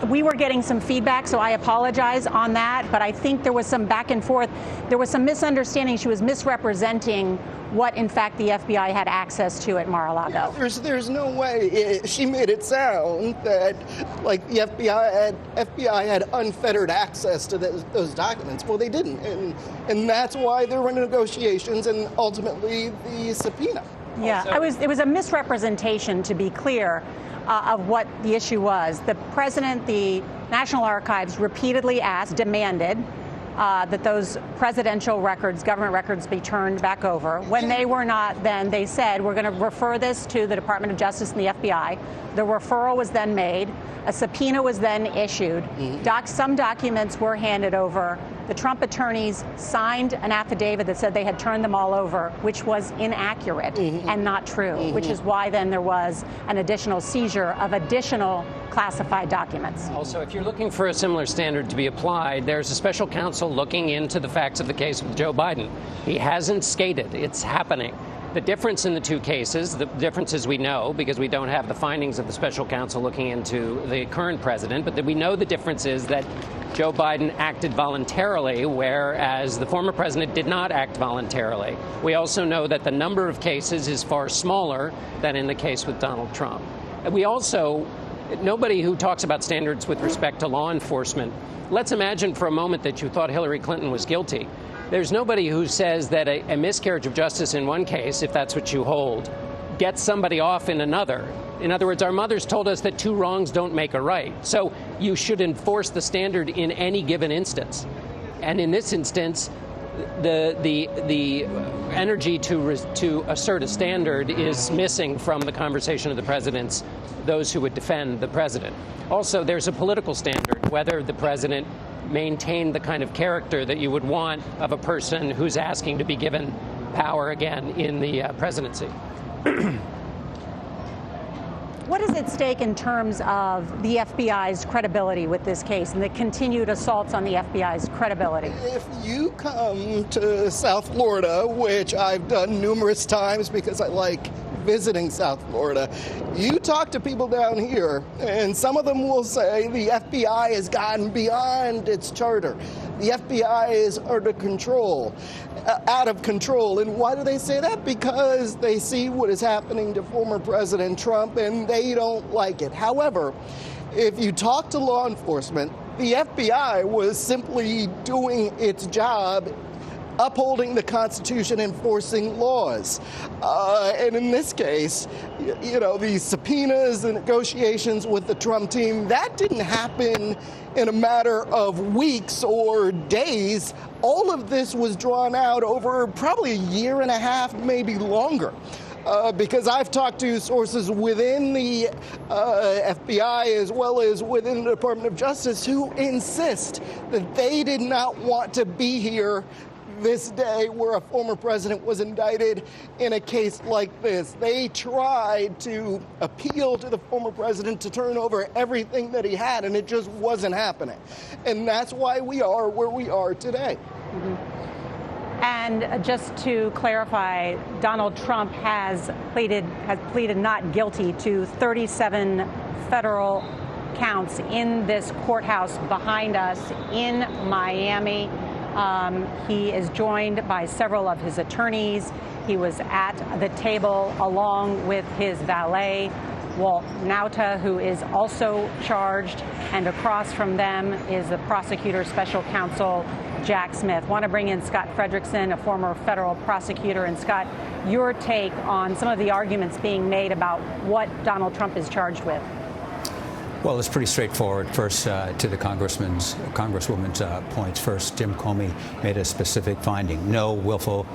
We were getting some feedback, so I apologize on that, but I think there was some back and forth. There was some misunderstanding. She was misrepresenting what, in fact, the FBI had access to at Mar-a-Lago. Yeah, there's no way. She made it sound that, like, the FBI had unfettered access to those documents. Well, they didn't, and that's why there were negotiations and ultimately the subpoena. Yeah, it was a misrepresentation, to be clear, of what the issue was. The president, the National Archives repeatedly demanded that those presidential records, government records, be turned back over. When they were not, then they said, we're going to refer this to the Department of Justice and the FBI. The referral was then made. A subpoena was then issued. Some documents were handed over. The Trump attorneys signed an affidavit that said they had turned them all over, which was inaccurate and not true, which is why then there was an additional seizure of additional classified documents. Also, if you're looking for a similar standard to be applied, there's a special counsel looking into the facts of the case with Joe Biden. He hasn't skated. It's happening. The difference in the two cases, the differences we know because we don't have the findings of the special counsel looking into the current president, but we know the difference is that Joe Biden acted voluntarily, whereas the former president did not act voluntarily. We also know that the number of cases is far smaller than in the case with Donald Trump. We also, nobody who talks about standards with respect to law enforcement, let's imagine for a moment that you thought Hillary Clinton was guilty. There's nobody who says that a miscarriage of justice in one case, if that's what you hold, gets somebody off in another. In other words, our mothers told us that two wrongs don't make a right. So you should enforce the standard in any given instance. And in this instance, the energy to assert a standard is missing from the conversation of the presidents, those who would defend the president. Also, there's a political standard, whether the president maintain the kind of character that you would want of a person who's asking to be given power again in the presidency. What is at stake in terms of the FBI's credibility with this case and the continued assaults on the FBI's credibility? If you come to South Florida, which I've done numerous times because I like visiting South Florida, you talk to people down here, and some of them will say the FBI has gotten beyond its charter. The FBI is out of control. And why do they say that? Because they see what is happening to former President Trump, and they don't like it. However, if you talk to law enforcement, the FBI was simply doing its job, upholding the Constitution, enforcing laws. And in this case, you know, these subpoenas and negotiations with the Trump team, that didn't happen in a matter of weeks or days. All of this was drawn out over probably a year and a half, maybe longer. Because I've talked to sources within the FBI as well as within the Department of Justice who insist that they did not want to be here this day where a former president was indicted in a case like this. They tried to appeal to the former president to turn over everything that he had, and it just wasn't happening. And that's why we are where we are today. And just to clarify, Donald Trump has pleaded not guilty to 37 federal counts in this courthouse behind us in Miami. He is joined by several of his attorneys. He was at the table along with his valet, Walt Nauta, who is also charged, and across from them is the prosecutor special counsel Jack Smith. Want to bring in Scott Frederickson, a former federal prosecutor. And Scott, your take on some of the arguments being made about what Donald Trump is charged with. Well, it's pretty straightforward. First, to the congresswoman's points. First, Jim Comey made a specific finding: no willful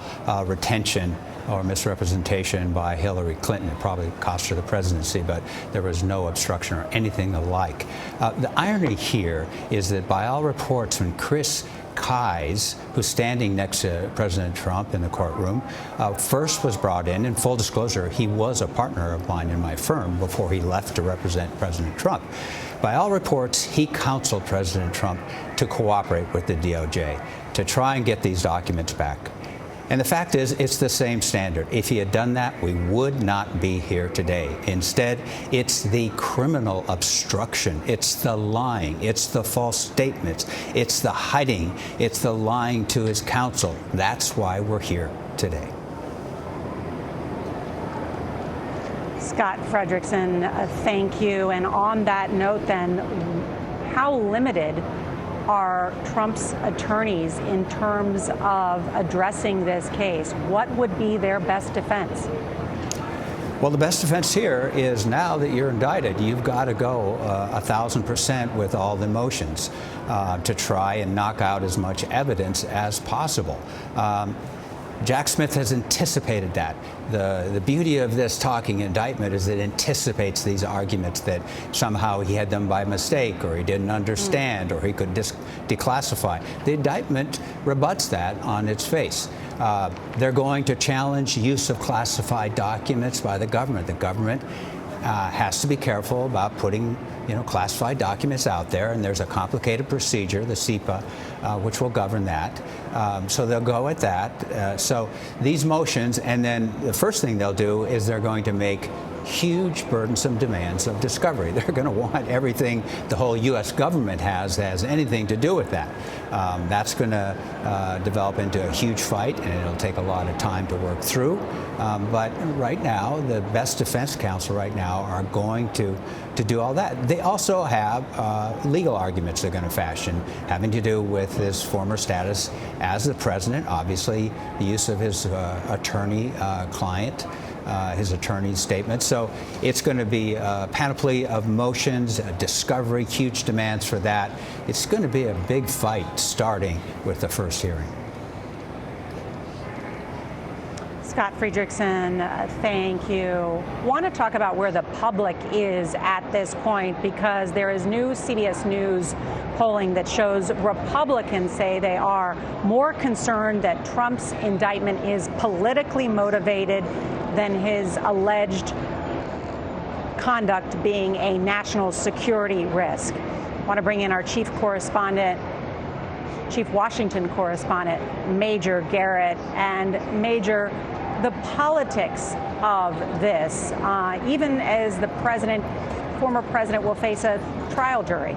retention or misrepresentation by Hillary Clinton. It probably cost her the presidency, but there was no obstruction or anything alike. The irony here is that by all reports, when Chris Kise, who's standing next to President Trump in the courtroom, first was brought in full disclosure, he was a partner of mine in my firm before he left to represent President Trump. By all reports, he counseled President Trump to cooperate with the DOJ to try and get these documents back. And the fact is, it's the same standard. If he had done that, we would not be here today. Instead, it's the criminal obstruction, it's the lying, it's the false statements, it's the hiding, it's the lying to his counsel. That's why we're here today. Scott Frederickson, thank you. And on that note, then, how limited are Trump's attorneys in terms of addressing this case? What would be their best defense? Well, the best defense here is now that you're indicted, you've got to go 1,000% with all the motions to try and knock out as much evidence as possible. Jack Smith has anticipated that. The beauty of this talking indictment is it anticipates these arguments that somehow he had them by mistake, or he didn't understand, or he could declassify. The indictment rebuts that on its face. They're going to challenge use of classified documents by the government. The government has to be careful about putting classified documents out there, and there's a complicated procedure, the CIPA, which will govern that. So they'll go at that. So these motions, and then the first thing they'll do is they're going to make huge, burdensome demands of discovery. They're going to want everything the whole U.S. government has anything to do with that. That's going to develop into a huge fight, and it'll take a lot of time to work through. But right now, the best defense counsel right now are going to do all that. They also have legal arguments they're going to fashion, having to do with his former status as the president, obviously the use of his attorney-client, his attorney's statement. So it's going to be a panoply of motions, discovery, huge demands for that. It's going to be a big fight starting with the first hearing. Scott Friedrichsen, thank you. Want to talk about where the public is at this point, because there is new CBS News polling that shows Republicans say they are more concerned that Trump's indictment is politically motivated than his alleged conduct being a national security risk. I want to bring in our chief Washington correspondent, Major Garrett. And Major, the politics of this, even as the former president will face a trial jury.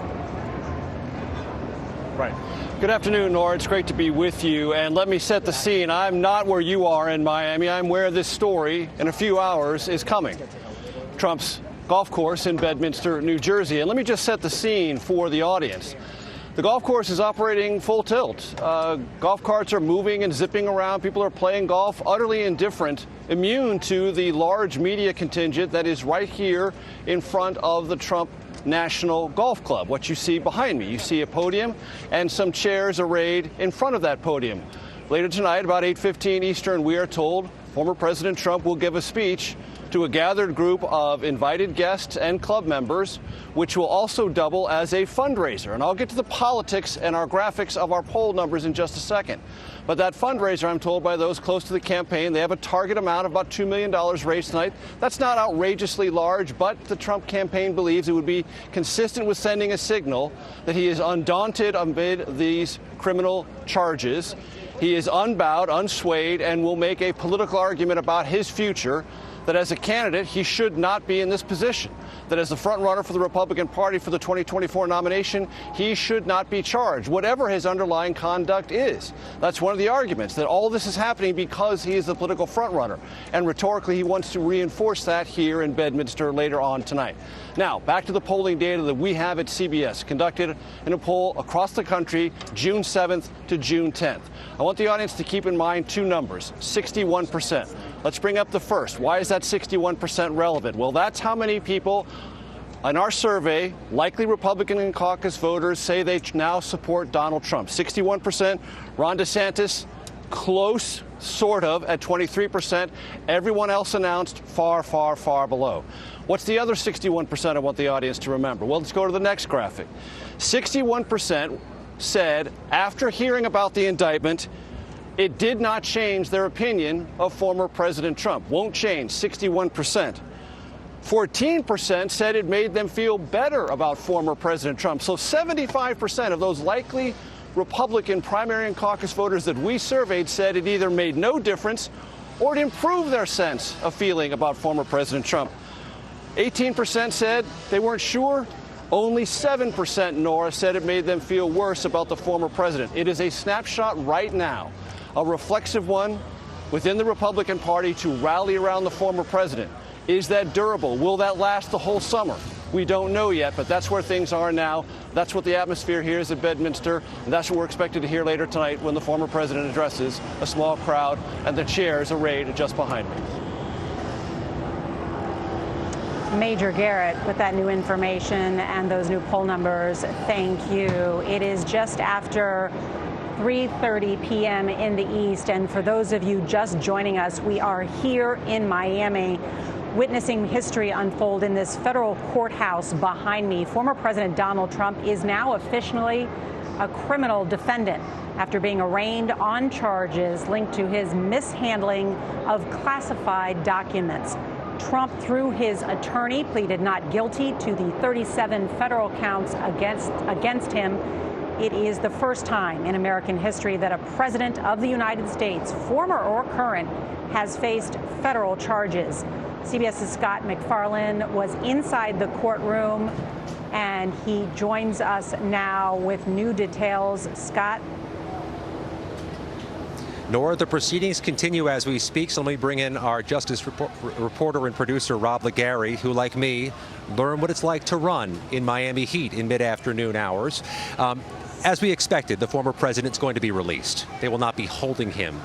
Right. Good afternoon, Norah. It's great to be with you. And let me set the scene. I'm not where you are in Miami. I'm where this story in a few hours is coming. Trump's golf course in Bedminster, New Jersey. And let me just set the scene for the audience. The golf course is operating full tilt. Golf carts are moving and zipping around. People are playing golf, utterly indifferent, immune to the large media contingent that is right here in front of the Trump National Golf Club. What you see behind me, you see a podium and some chairs arrayed in front of that podium. Later tonight, about 8:15 Eastern, we are told former President Trump will give a speech to a gathered group of invited guests and club members, which will also double as a fundraiser. And I'll get to the politics and our graphics of our poll numbers in just a second. But that fundraiser, I'm told by those close to the campaign, they have a target amount of about $2 million raised tonight. That's not outrageously large, but the Trump campaign believes it would be consistent with sending a signal that he is undaunted amid these criminal charges. He is unbowed, unswayed, and will make a political argument about his future, that as a candidate, he should not be in this position, that as the front runner for the Republican Party for the 2024 nomination, he should not be charged, whatever his underlying conduct is. That's one of the arguments, that all this is happening because he is the political front runner. And rhetorically, he wants to reinforce that here in Bedminster later on tonight. Now, back to the polling data that we have at CBS, conducted in a poll across the country, June 7th to June 10th. I want the audience to keep in mind two numbers, 61%. Let's bring up the first. Why is that 61% relevant? Well, that's how many people in our survey, likely Republican and caucus voters, say they now support Donald Trump. 61%. Ron DeSantis, close, sort of, at 23%. Everyone else announced far, far, far below. What's the other 61% I want the audience to remember? Well, let's go to the next graphic. 61% said, after hearing about the indictment, it did not change their opinion of former President Trump. Won't change, 61%. 14% said it made them feel better about former President Trump. So 75% of those likely Republican primary and caucus voters that we surveyed said it either made no difference or it improved their sense of feeling about former President Trump. 18% said they weren't sure. Only 7%, Norah, said it made them feel worse about the former president. It is a snapshot right now, a reflexive one within the Republican Party to rally around the former president. Is that durable? Will that last the whole summer? We don't know yet, but that's where things are now. That's what the atmosphere here is at Bedminster, and that's what we're expected to hear later tonight when the former president addresses a small crowd and the chairs arrayed just behind me. Major Garrett with that new information and those new poll numbers. Thank you. It is just after 3:30 p.m. in the East. And for those of you just joining us, we are here in Miami witnessing history unfold in this federal courthouse behind me. Former President Donald Trump is now officially a criminal defendant after being arraigned on charges linked to his mishandling of classified documents. Trump, through his attorney, pleaded not guilty to the 37 federal counts against him. It is the first time in American history that a president of the United States, former or current, has faced federal charges. CBS's Scott MacFarlane was inside the courtroom, and he joins us now with new details. Scott? Nora, the proceedings continue as we speak, so let me bring in our justice reporter and producer, Rob Legary, who, like me, learned what it's like to run in Miami heat in mid-afternoon hours. As we expected, the former president's going to be released. They will not be holding him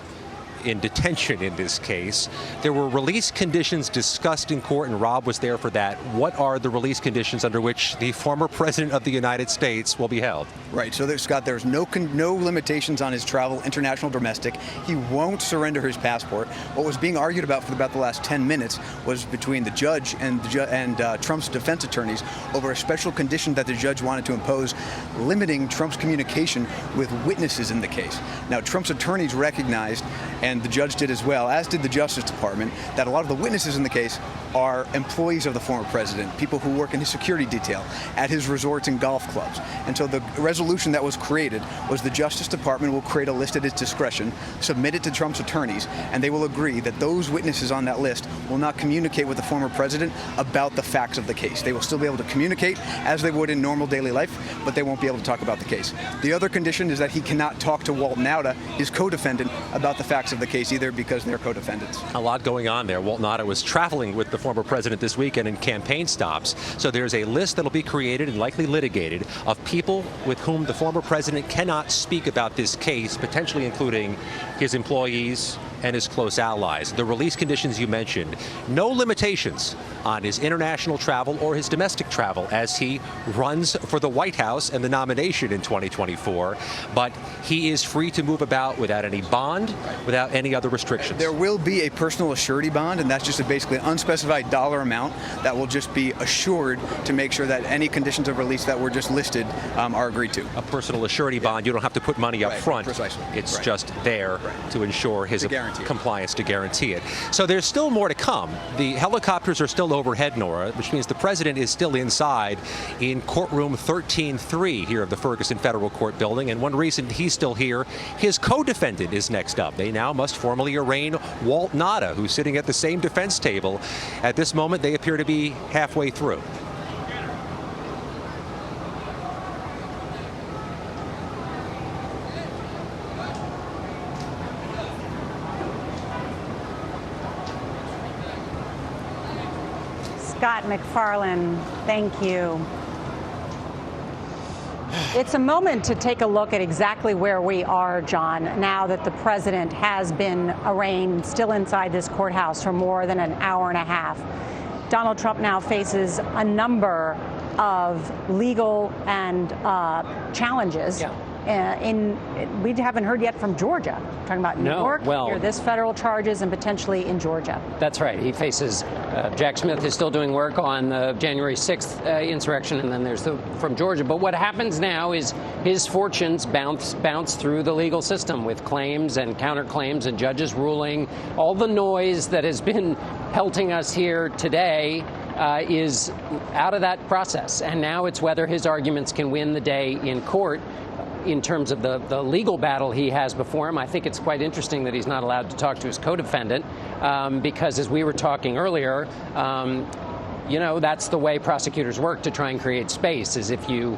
in detention in this case. There were release conditions discussed in court, and Rob was there for that. What are the release conditions under which the former president of the United States will be held? Right. So, Scott, there's no limitations on his travel, international, domestic. He won't surrender his passport. What was being argued about for about the last 10 minutes was between the judge and Trump's defense attorneys over a special condition that the judge wanted to impose, limiting Trump's communication with witnesses in the case. Now, Trump's attorneys recognized, and the judge did as well, as did the Justice Department, that a lot of the witnesses in the case are employees of the former president, people who work in his security detail, at his resorts and golf clubs. And so the resolution that was created was the Justice Department will create a list at its discretion, submit it to Trump's attorneys, and they will agree that those witnesses on that list will not communicate with the former president about the facts of the case. They will still be able to communicate as they would in normal daily life, but they won't be able to talk about the case. The other condition is that he cannot talk to Walt Nauta, his co-defendant, about the facts of the case either, because they're co-defendants. A lot going on there. Walt Nauta was traveling with the former president this weekend in campaign stops. So there's a list that will be created and likely litigated of people with whom the former president cannot speak about this case, potentially including his employees and his close allies. The release conditions you mentioned, no limitations on his international travel or his domestic travel as he runs for the White House and the nomination in 2024, but he is free to move about without any bond, without any other restrictions. There will be a personal surety bond, and that's just basically an unspecified dollar amount that will just be assured to make sure that any conditions of release that were just listed are agreed to. A personal surety bond, you don't have to put money up front. Precisely. It's just there to ensure his compliance, to guarantee it. So there's still more to come. The helicopters are still overhead, Nora, which means the president is still inside in courtroom 13-3 here of the Ferguson Federal Court building. And one reason he's still here, his co-defendant is next up. They now must formally arraign Walt Nauta, who's sitting at the same defense table. At this moment, they appear to be halfway through. Scott MacFarlane, thank you. It's a moment to take a look at exactly where we are, John, now that the president has been arraigned, still inside this courthouse for more than an hour and a half. Donald Trump now faces a number of legal and challenges. Yeah. We haven't heard yet from Georgia. Talking about New York, here, this federal charges, and potentially in Georgia. That's right. He faces, Jack Smith is still doing work on the January 6th insurrection, and then there's from Georgia. But what happens now is his fortunes bounce through the legal system with claims and counterclaims and judges ruling. All the noise that has been pelting us here today is out of that process. And now it's whether his arguments can win the day in court. In terms of the legal battle he has before him, I think it's quite interesting that he's not allowed to talk to his co-defendant because, as we were talking earlier, you know, that's the way prosecutors work to try and create space, is if you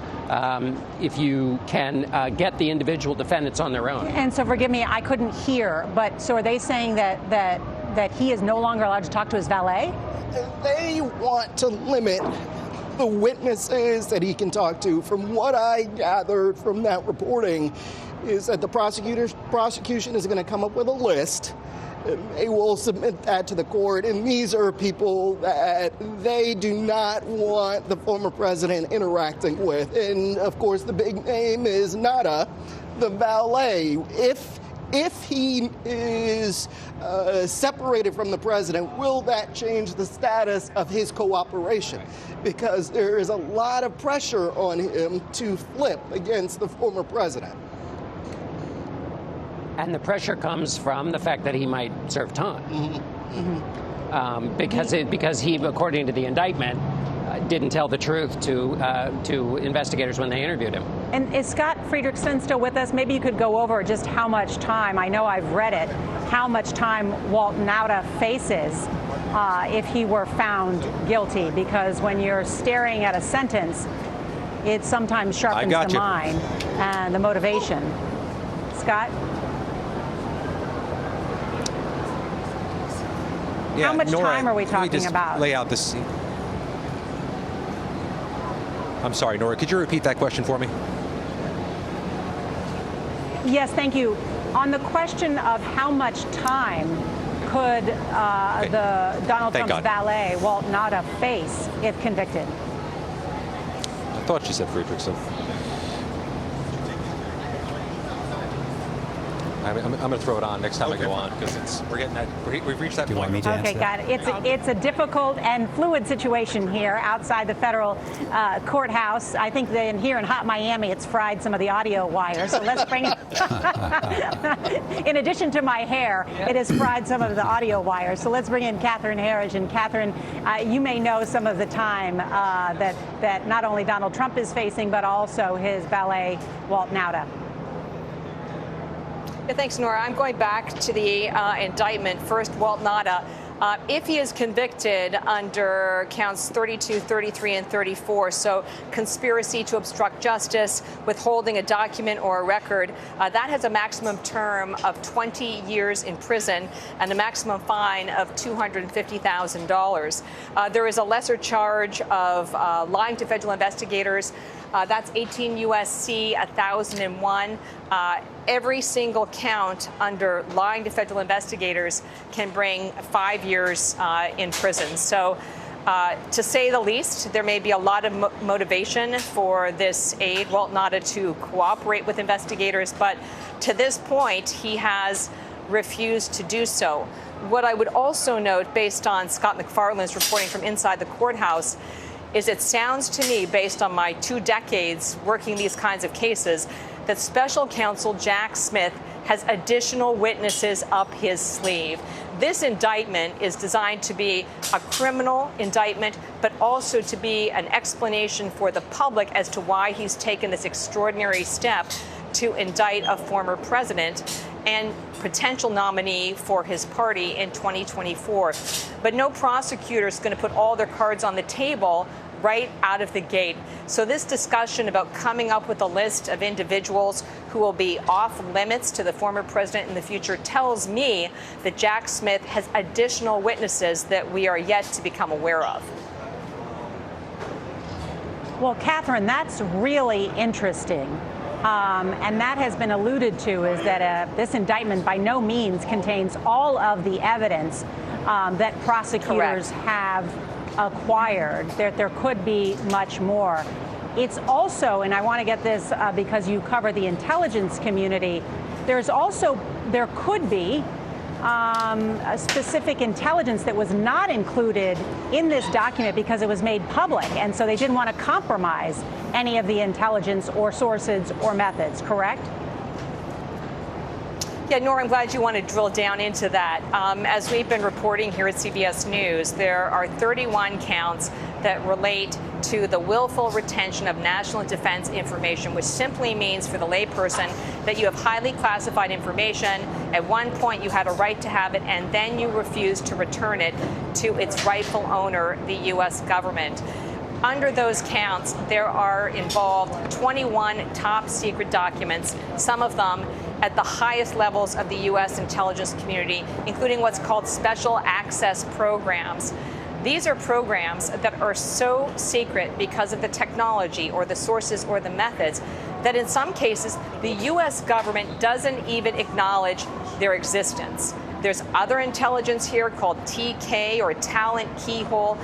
can get the individual defendants on their own. And so, forgive me, I couldn't hear, but so are they saying that he is no longer allowed to talk to his valet? They want to limit the witnesses that he can talk to. From what I gathered from that reporting is that the prosecution is going to come up with a list, they will submit that to the court. And these are people that they do not want the former president interacting with. And of course, the big name is Norah, the valet. If he is separated from the president, will that change the status of his cooperation? Because there is a lot of pressure on him to flip against the former president. And the pressure comes from the fact that he might serve time. Because he, according to the indictment, didn't tell the truth to investigators when they interviewed him. And is Scott Friedrichsen still with us? Maybe you could go over just how much time, I know I've read it, how much time Walt Nauta faces if he were found guilty, because when you're staring at a sentence, it sometimes sharpens the mind and the motivation. Scott? Yeah, how much Norah, time are we talking about? Lay out the scene. I'm sorry, Norah, could you repeat that question for me? Yes, thank you. On the question of how much time could the Donald Trump's valet, Walt Nauta, face if convicted? I thought she said Friedrichsen. I'm going to throw it on next time I go on, because we've reached that point. Okay, got it. It's a difficult and fluid situation here outside the federal courthouse. I think that here in hot Miami, it's fried some of the audio wires. So let's bring it. In addition to my hair, it has fried some of the audio wires. So let's bring in Catherine Herridge. And Catherine, you may know some of the time that not only Donald Trump is facing, but also his valet, Walt Nauta. Yeah, thanks, Norah. I'm going back to the indictment. First, Walt Nauta. If he is convicted under counts 32, 33, and 34, so conspiracy to obstruct justice, withholding a document or a record, that has a maximum term of 20 years in prison and a maximum fine of $250,000. There is a lesser charge of lying to federal investigators. That's 18 U.S.C. 1001. Every single count under lying to federal investigators can bring 5 years in prison. So, to say the least, there may be a lot of motivation for this aide, Walt Nauta, to cooperate with investigators, but to this point, he has refused to do so. What I would also note, based on Scott McFarland's reporting from inside the courthouse, is it sounds to me, based on my 2 decades working these kinds of cases, that Special Counsel Jack Smith has additional witnesses up his sleeve. This indictment is designed to be a criminal indictment, but also to be an explanation for the public as to why he's taken this extraordinary step to indict a former president and potential nominee for his party in 2024. But no prosecutor is going to put all their cards on the table right out of the gate. So this discussion about coming up with a list of individuals who will be off limits to the former president in the future tells me that Jack Smith has additional witnesses that we are yet to become aware of. Well, Catherine, that's really interesting. And that has been alluded to, is that this indictment by no means contains all of the evidence that prosecutors have acquired. There could be much more. It's also, and I want to get this because you cover the intelligence community, there could be a specific intelligence that was not included in this document because it was made public, and so they didn't want to compromise any of the intelligence or sources or methods, correct? Yeah, Norah, I'm glad you want to drill down into that. As we've been reporting here at CBS News, there are 31 counts that relate to the willful retention of national defense information, which simply means for the layperson that you have highly classified information. At one point, you had a right to have it, and then you refused to return it to its rightful owner, the U.S. government. Under those counts, there are involved 21 top secret documents, some of them at the highest levels of the U.S. intelligence community, including what's called special access programs. These are programs that are so secret because of the technology or the sources or the methods that in some cases the U.S. government doesn't even acknowledge their existence. There's other intelligence here called TK, or talent keyhole.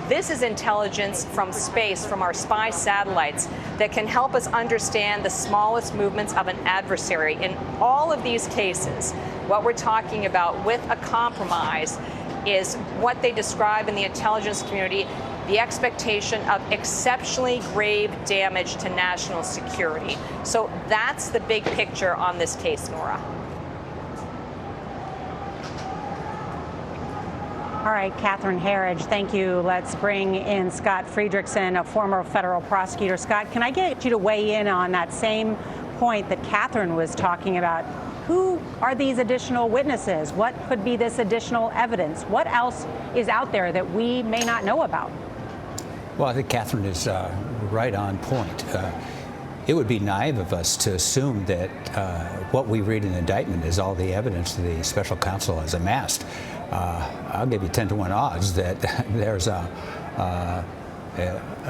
This is intelligence from space, from our spy satellites, that can help us understand the smallest movements of an adversary. In all of these cases, what we're talking about with a compromise is what they describe in the intelligence community, the expectation of exceptionally grave damage to national security. So that's the big picture on this case, Norah. All right, Catherine Herridge, thank you. Let's bring in Scott Friedrichsen, a former federal prosecutor. Scott, can I get you to weigh in on that same point that Catherine was talking about? Who are these additional witnesses? What could be this additional evidence? What else is out there that we may not know about? Well, I think Catherine is right on point. It would be naive of us to assume that what we read in the indictment is all the evidence the special counsel has amassed. I'll give you 10-to-1 odds that there's a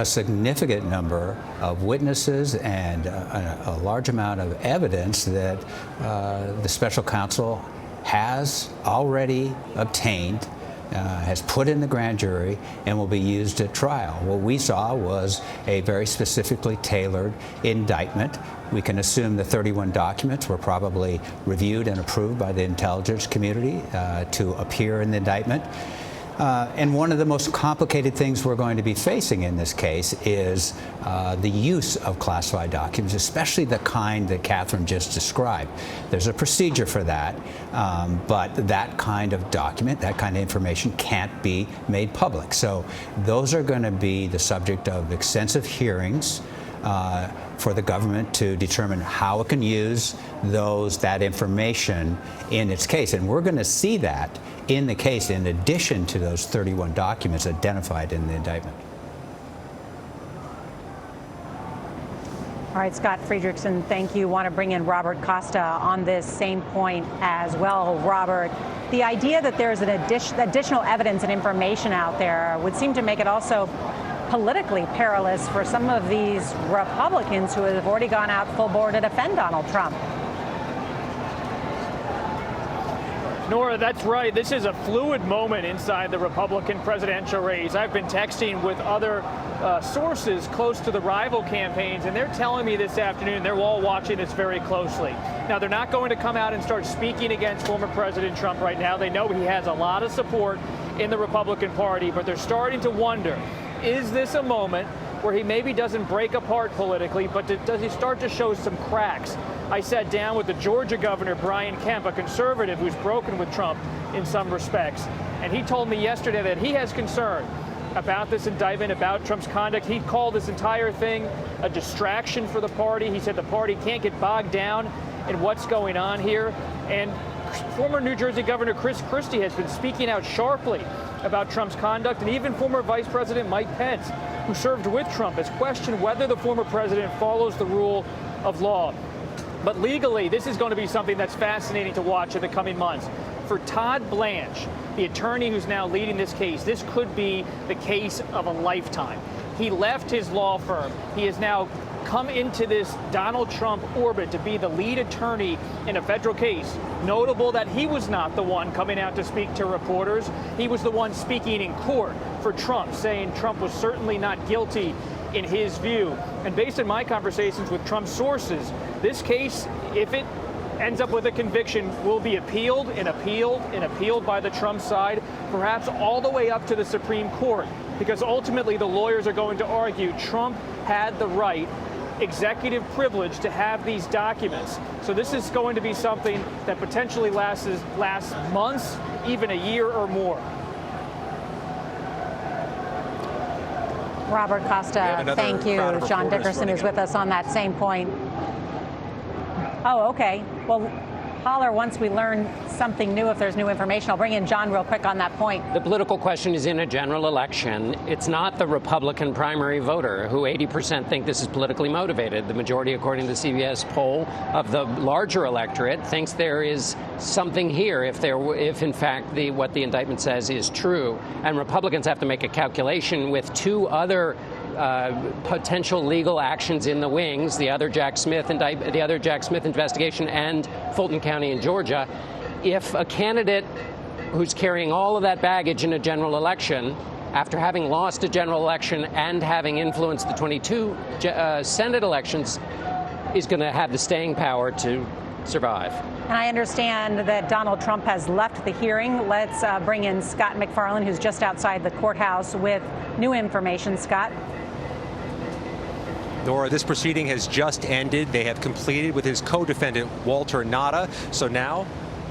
significant number of witnesses and a large amount of evidence that the special counsel has already obtained, has put in the grand jury, and will be used at trial. What we saw was a very specifically tailored indictment. We can assume the 31 documents were probably reviewed and approved by the intelligence community to appear in the indictment. And one of the most complicated things we're going to be facing in this case is the use of classified documents, especially the kind that Catherine just described. There's a procedure for that, but that kind of document, that kind of information can't be made public. So those are going to be the subject of extensive hearings for the government to determine how it can use that information in its case. And we're going to see that in the case in addition to those 31 documents identified in the indictment. All right, Scott Friedrichsen, thank you. Want to bring in Robert Costa on this same point as well. Robert, the idea that there's an additional evidence and information out there would seem to make it also politically perilous for some of these Republicans who have already gone out full bore to defend Donald Trump. Norah, that's right. This is a fluid moment inside the Republican presidential race. I've been texting with other sources close to the rival campaigns, and they're telling me this afternoon they're all watching this very closely. Now, they're not going to come out and start speaking against former President Trump right now. They know he has a lot of support in the Republican Party, but they're starting to wonder, is this a moment where he maybe doesn't break apart politically, but does he start to show some cracks? I sat down with the Georgia governor, Brian Kemp, a conservative who's broken with Trump in some respects, and he told me yesterday that he has concern about this indictment, about Trump's conduct. He called this entire thing a distraction for the party. He said the party can't get bogged down in what's going on here. And former New Jersey Governor Chris Christie has been speaking out sharply about Trump's conduct, and even former Vice President Mike Pence, who served with Trump, has questioned whether the former president follows the rule of law. But legally, this is going to be something that's fascinating to watch in the coming months. For Todd Blanche, the attorney who's now leading this case, this could be the case of a lifetime. He left his law firm. He has now come into this Donald Trump orbit to be the lead attorney in a federal case. Notable that he was not the one coming out to speak to reporters. He was the one speaking in court for Trump, saying Trump was certainly not guilty in his view. And based on my conversations with Trump's sources, this case, if it ends up with a conviction, will be appealed and appealed and appealed by the Trump side, perhaps all the way up to the Supreme Court, because ultimately the lawyers are going to argue Trump had the right, executive privilege, to have these documents. So this is going to be something that potentially lasts months, even a year or more. Robert Costa, thank you. John Dickerson is with us on that same point. Oh, okay. Well, holler once we learn something new, if there's new information. I'll bring in John real quick on that point. The political question is in a general election. It's not the Republican primary voter who 80% think this is politically motivated. The majority, according to the CBS poll, of the larger electorate thinks there is something here if in fact what the indictment says is true. And Republicans have to make a calculation with two other potential legal actions in the wings, the other Jack Smith investigation and Fulton County in Georgia. if a candidate who's carrying all of that baggage in a general election, after having lost a general election and having influenced the 22 Senate elections, is going to have the staying power to survive. And I understand that Donald Trump has left the hearing. Let's bring in Scott McFarland, who's just outside the courthouse with new information. Scott. Nora, this proceeding has just ended. They have completed with his co-defendant, Walter Nada. So now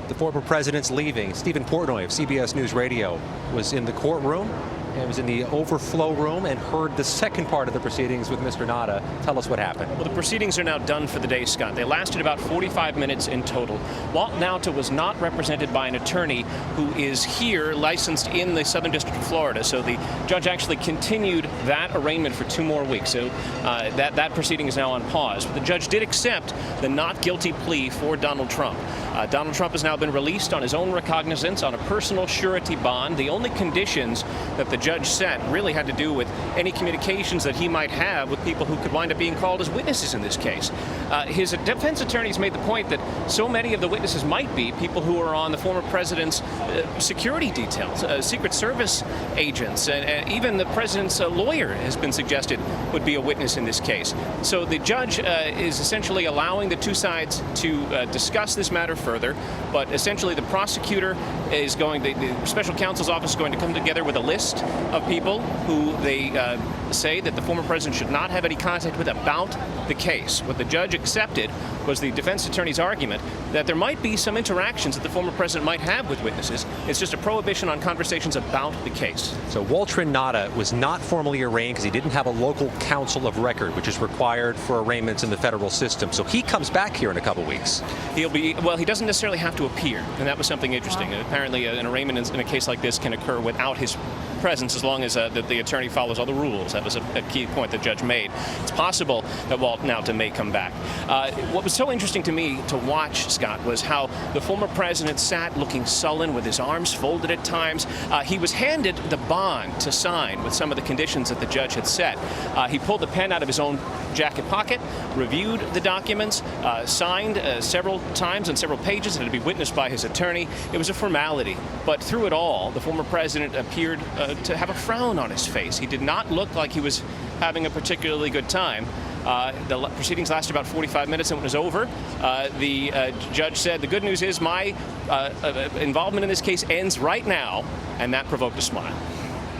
the former president's leaving. Stephen Portnoy of CBS News Radio was in the courtroom and was in the overflow room and heard the second part of the proceedings with Mr. Nada. Tell us what happened. Well, the proceedings are now done for the day, Scott. They lasted about 45 minutes in total. Walt Nauta was not represented by an attorney who is here licensed in the Southern District of Florida. So the judge actually continued that arraignment for 2 more weeks. So that proceeding is now on pause. But the judge did accept the not guilty plea for Donald Trump. Donald Trump has now been released on his own recognizance on a personal surety bond. The only conditions that the judge set really had to do with any communications that he might have with people who could wind up being called as witnesses in this case. His defense attorneys made the point that so many of the witnesses might be people who are on the former president's security details, Secret Service agents, and even the president's lawyer has been suggested would be a witness in this case. So the judge is essentially allowing the two sides to discuss this matter further, but essentially the prosecutor is going, the special counsel's office is going to come together with a list of people who they say that the former president should not have any contact with about the case. What the judge accepted was the defense attorney's argument that there might be some interactions that the former president might have with witnesses. It's just a prohibition on conversations about the case. So Walter Nada was not formally arraigned because he didn't have a local counsel of record, which is required for arraignments in the federal system. So he comes back here in a couple weeks. He'll be, well, he doesn't necessarily have to appear, and that was something interesting. Apparently an arraignment in a case like this can occur without his presence as long as the attorney follows all the rules. That was a key point the judge made. It's possible that Walt Nauta may come back. What was so interesting to me to watch, Scott, was how the former president sat looking sullen with his arms folded at times. He was handed the bond to sign with some of the conditions that the judge had set. He pulled the pen out of his own jacket pocket, reviewed the documents, signed several times on several pages, and had to be witnessed by his attorney. It was a formality. But through it all, the former president appeared to have a frown on his face. He did not look like he was having a particularly good time. The proceedings lasted about 45 minutes, and when it was over, the judge said, the good news is my involvement in this case ends right now, and that provoked a smile.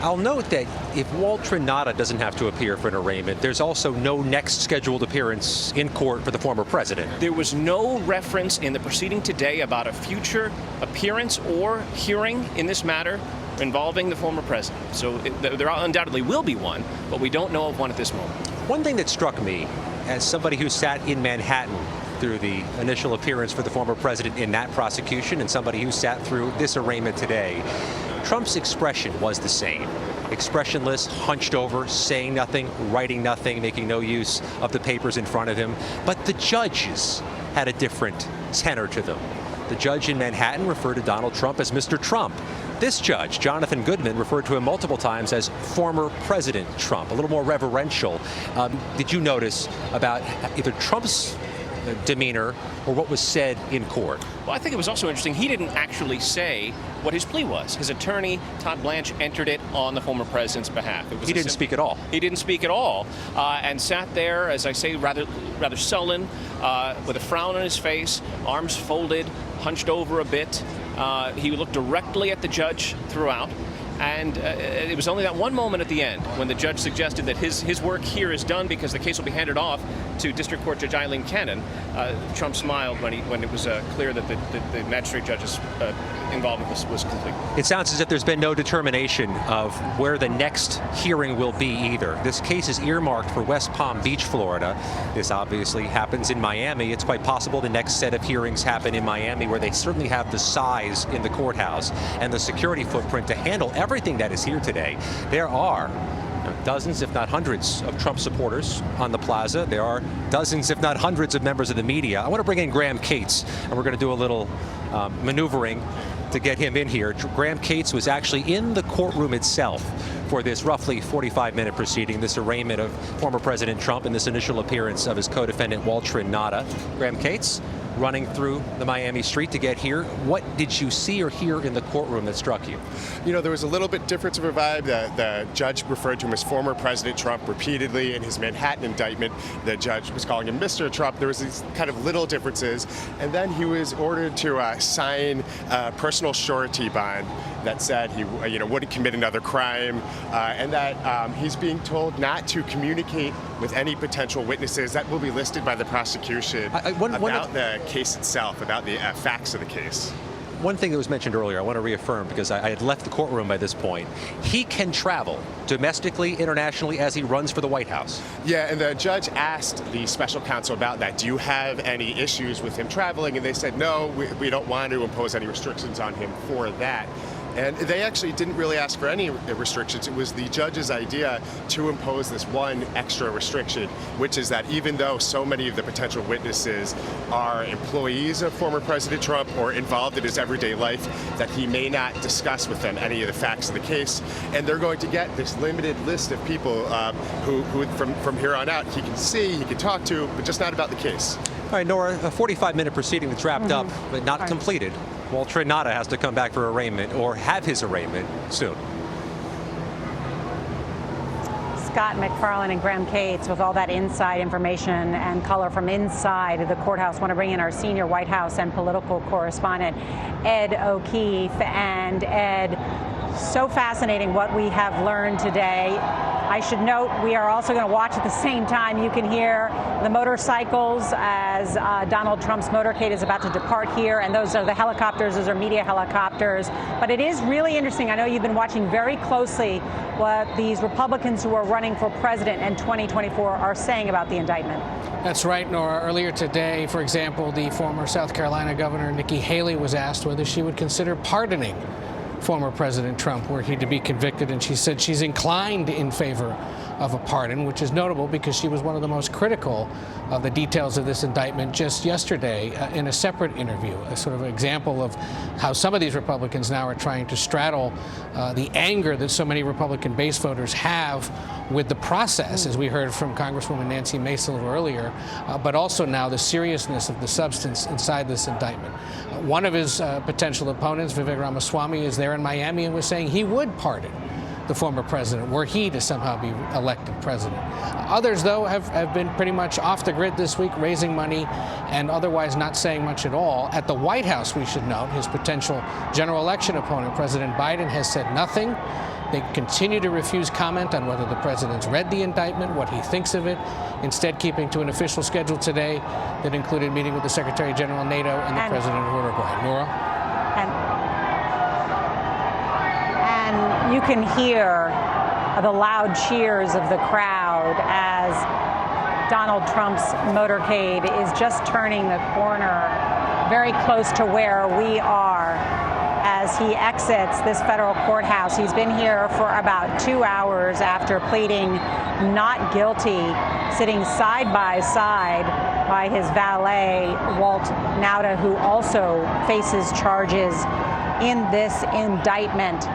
I'll note that if Walter Nada doesn't have to appear for an arraignment, there's also no next scheduled appearance in court for the former president. There was no reference in the proceeding today about a future appearance or hearing in this matter involving the former president. So there undoubtedly will be one, but we don't know of one at this moment. One thing that struck me as somebody who sat in Manhattan through the initial appearance for the former president in that prosecution and somebody who sat through this arraignment today, Trump's expression was the same. Expressionless, hunched over, saying nothing, writing nothing, making no use of the papers in front of him. But the judges had a different tenor to them. The judge in Manhattan referred to Donald Trump as Mr. Trump. This judge, Jonathan Goodman, referred to him multiple times as former President Trump, a little more reverential. Did you notice about either Trump's demeanor or what was said in court? Well, I think it was also interesting. He didn't actually say what his plea was. His attorney, Todd Blanche, entered it on the former president's behalf. He didn't speak at all. He didn't speak at all, and sat there, as I say, rather sullen, with a frown on his face, arms folded, hunched over a bit. He looked directly at the judge throughout. And it was only that one moment at the end when the judge suggested that his work here is done because the case will be handed off to District Court Judge Eileen Cannon. Trump smiled when it was clear that the magistrate judge's involvement was complete. It sounds as if there's been no determination of where the next hearing will be either. This case is earmarked for West Palm Beach, Florida. This obviously happens in Miami. It's quite possible the next set of hearings happen in Miami, where they certainly have the size in the courthouse and the security footprint to handle everything that is here today. There are dozens, if not hundreds, of Trump supporters on the plaza. There are dozens, if not hundreds, of members of the media. I want to bring in Graham Cates, and we're going to do a little maneuvering to get him in here. Graham Cates was actually in the courtroom itself for this roughly 45-minute proceeding, this arraignment of former President Trump and this initial appearance of his co-defendant Walter Nada. Graham Cates, running through the Miami street to get here. What did you see or hear in the courtroom that struck you? You know, there was a little bit difference of a vibe. The judge referred to him as former President Trump repeatedly in his Manhattan indictment. The judge was calling him Mr. Trump. There was these kind of little differences. And then he was ordered to sign a personal surety bond that said he wouldn't commit another crime, and that he's being told not to communicate with any potential witnesses that will be listed by the prosecution about the case itself, about the facts of the case. One thing that was mentioned earlier, I want to reaffirm because I had left the courtroom by this point. He can travel domestically, internationally, as he runs for the White House. Yeah, and the judge asked the special counsel about that. Do you have any issues with him traveling? And they said, no, we don't want to impose any restrictions on him for that. And they actually didn't really ask for any restrictions. It was the judge's idea to impose this one extra restriction, which is that even though so many of the potential witnesses are employees of former President Trump or involved in his everyday life, that he may not discuss with them any of the facts of the case. And they're going to get this limited list of people who from here on out, he can see, he can talk to, but just not about the case. All right, Nora, a 45-minute proceeding that's wrapped up, but not completed. Walter Nada has to come back for arraignment or have his arraignment soon. Scott McFarland and Graham Cates with all that inside information and color from inside the courthouse. Want to bring in our senior White House and political correspondent, Ed O'Keefe. And Ed, so fascinating what we have learned today. I should note we are also going to watch at the same time. You can hear the motorcycles as Donald Trump's motorcade is about to depart here, and those are the helicopters. Those are media helicopters. But it is really interesting. I know you've been watching very closely what these Republicans who are running for president in 2024 are saying about the indictment. That's right, Nora. Earlier today, for example, the former South Carolina Governor Nikki Haley was asked whether she would consider pardoning former President Trump were he to be convicted, and she said she's inclined in favor of a pardon, which is notable because she was one of the most critical of the details of this indictment just yesterday in a separate interview, a sort of example of how some of these Republicans now are trying to straddle the anger that so many Republican base voters have with the process, as we heard from Congresswoman Nancy Mace a little earlier, but also now the seriousness of the substance inside this indictment. One of his potential opponents, Vivek Ramaswamy, is there in Miami and was saying he would pardon the former president were he to somehow be elected president. Others, though, have been pretty much off the grid this week, raising money and otherwise not saying much at all. At the White House, we should note, his potential general election opponent, President Biden, has said nothing. They continue to refuse comment on whether the president's read the indictment, what he thinks of it, instead keeping to an official schedule today that included meeting with the Secretary General of NATO and the President of Uruguay. Nora? And you can hear the loud cheers of the crowd as Donald Trump's motorcade is just turning the corner very close to where we are as he exits this federal courthouse. He's been here for about 2 hours after pleading not guilty, sitting side by side by his valet, Walt Nauta, who also faces charges in this indictment.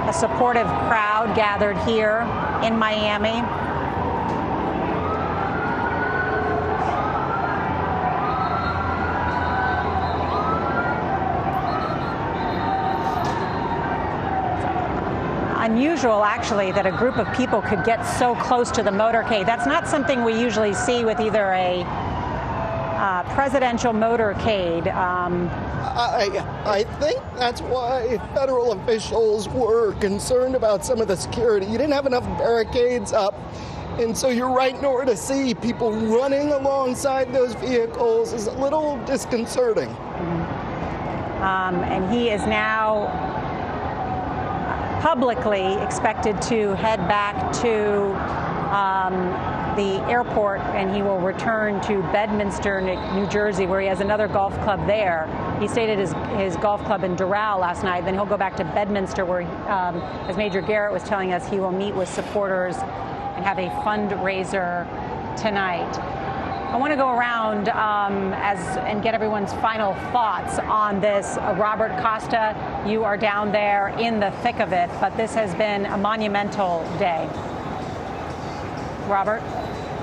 A supportive crowd gathered here in Miami. Unusual, actually, that a group of people could get so close to the motorcade. That's not something we usually see with either a presidential motorcade. I think that's why federal officials were concerned about some of the security. You didn't have enough barricades up. And so you're right, Nora, to see people running alongside those vehicles is a little disconcerting. And he is now publicly expected to head back to the airport, and he will return to Bedminster, New Jersey, where he has another golf club there. He stayed at his golf club in Doral last night. Then he'll go back to Bedminster, where, as Major Garrett was telling us, he will meet with supporters and have a fundraiser tonight. I want to go around and get everyone's final thoughts on this. Robert Costa, you are down there in the thick of it, but this has been a monumental day. Robert?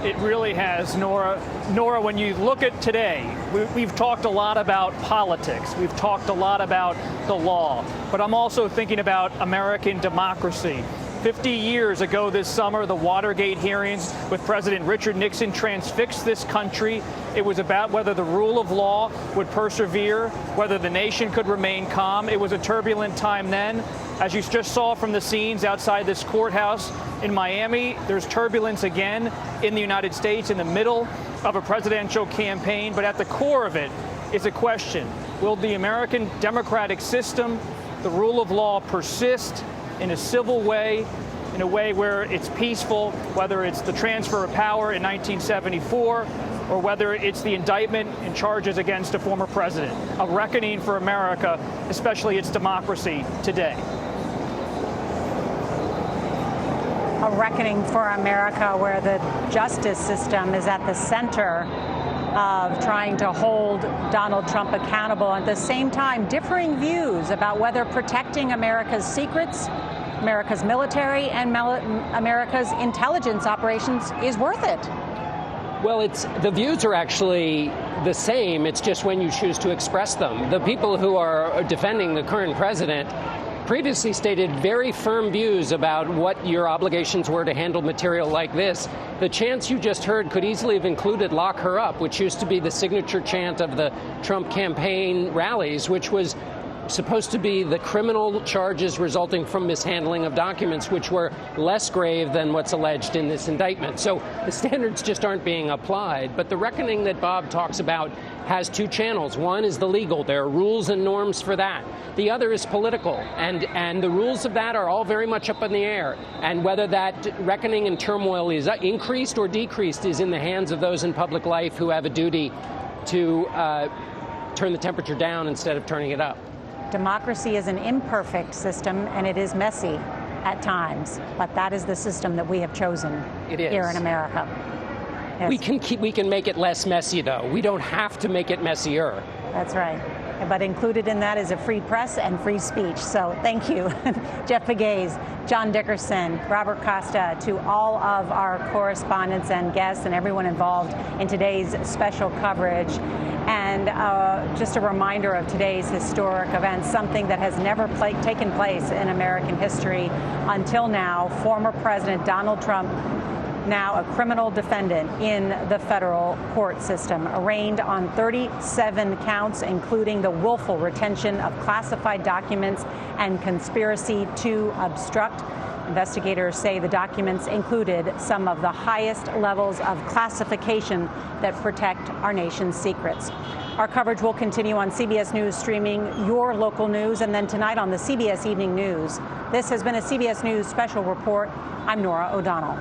It really has, Nora. Nora, when you look at today, we've talked a lot about politics. We've talked a lot about the law. But I'm also thinking about American democracy. 50 years ago this summer, the Watergate hearings with President Richard Nixon transfixed this country. It was about whether the rule of law would persevere, whether the nation could remain calm. It was a turbulent time then. As you just saw from the scenes outside this courthouse in Miami, there's turbulence again in the United States in the middle of a presidential campaign. But at the core of it is a question: will the American democratic system, the rule of law, persist in a civil way, in a way where it's peaceful, whether it's the transfer of power in 1974 or whether it's the indictment and charges against a former president? A reckoning for America, especially its democracy today. A reckoning for America where the justice system is at the center of trying to hold Donald Trump accountable. At the same time, differing views about whether protecting America's secrets, America's military, and America's intelligence operations is worth it. Well, the views are actually the same. It's just when you choose to express them. The people who are defending the current president previously stated very firm views about what your obligations were to handle material like this. The chants you just heard could easily have included "lock her up," which used to be the signature chant of the Trump campaign rallies, which was supposed to be the criminal charges resulting from mishandling of documents, which were less grave than what's alleged in this indictment. So the standards just aren't being applied. But the reckoning that Bob talks about has two channels. One is the legal. There are rules and norms for that. The other is political. And the rules of that are all very much up in the air. And whether that reckoning and turmoil is increased or decreased is in the hands of those in public life who have a duty to turn the temperature down instead of turning it up. Democracy is an imperfect system, and it is messy at times. But that is the system that we have chosen here in America. Yes. We can make it less messy, though. We don't have to make it messier. That's right. But included in that is a free press and free speech. So thank you, Jeff Pegues, John Dickerson, Robert Costa, to all of our correspondents and guests and everyone involved in today's special coverage. And just a reminder of today's historic event, something that has never taken place in American history until now. Former President Donald Trump, now a criminal defendant in the federal court system, arraigned on 37 counts, including the willful retention of classified documents and conspiracy to obstruct. Investigators say the documents included some of the highest levels of classification that protect our nation's secrets. Our coverage will continue on CBS News Streaming, your local news, and then tonight on the CBS Evening News. This has been a CBS News special report. I'm Norah O'Donnell.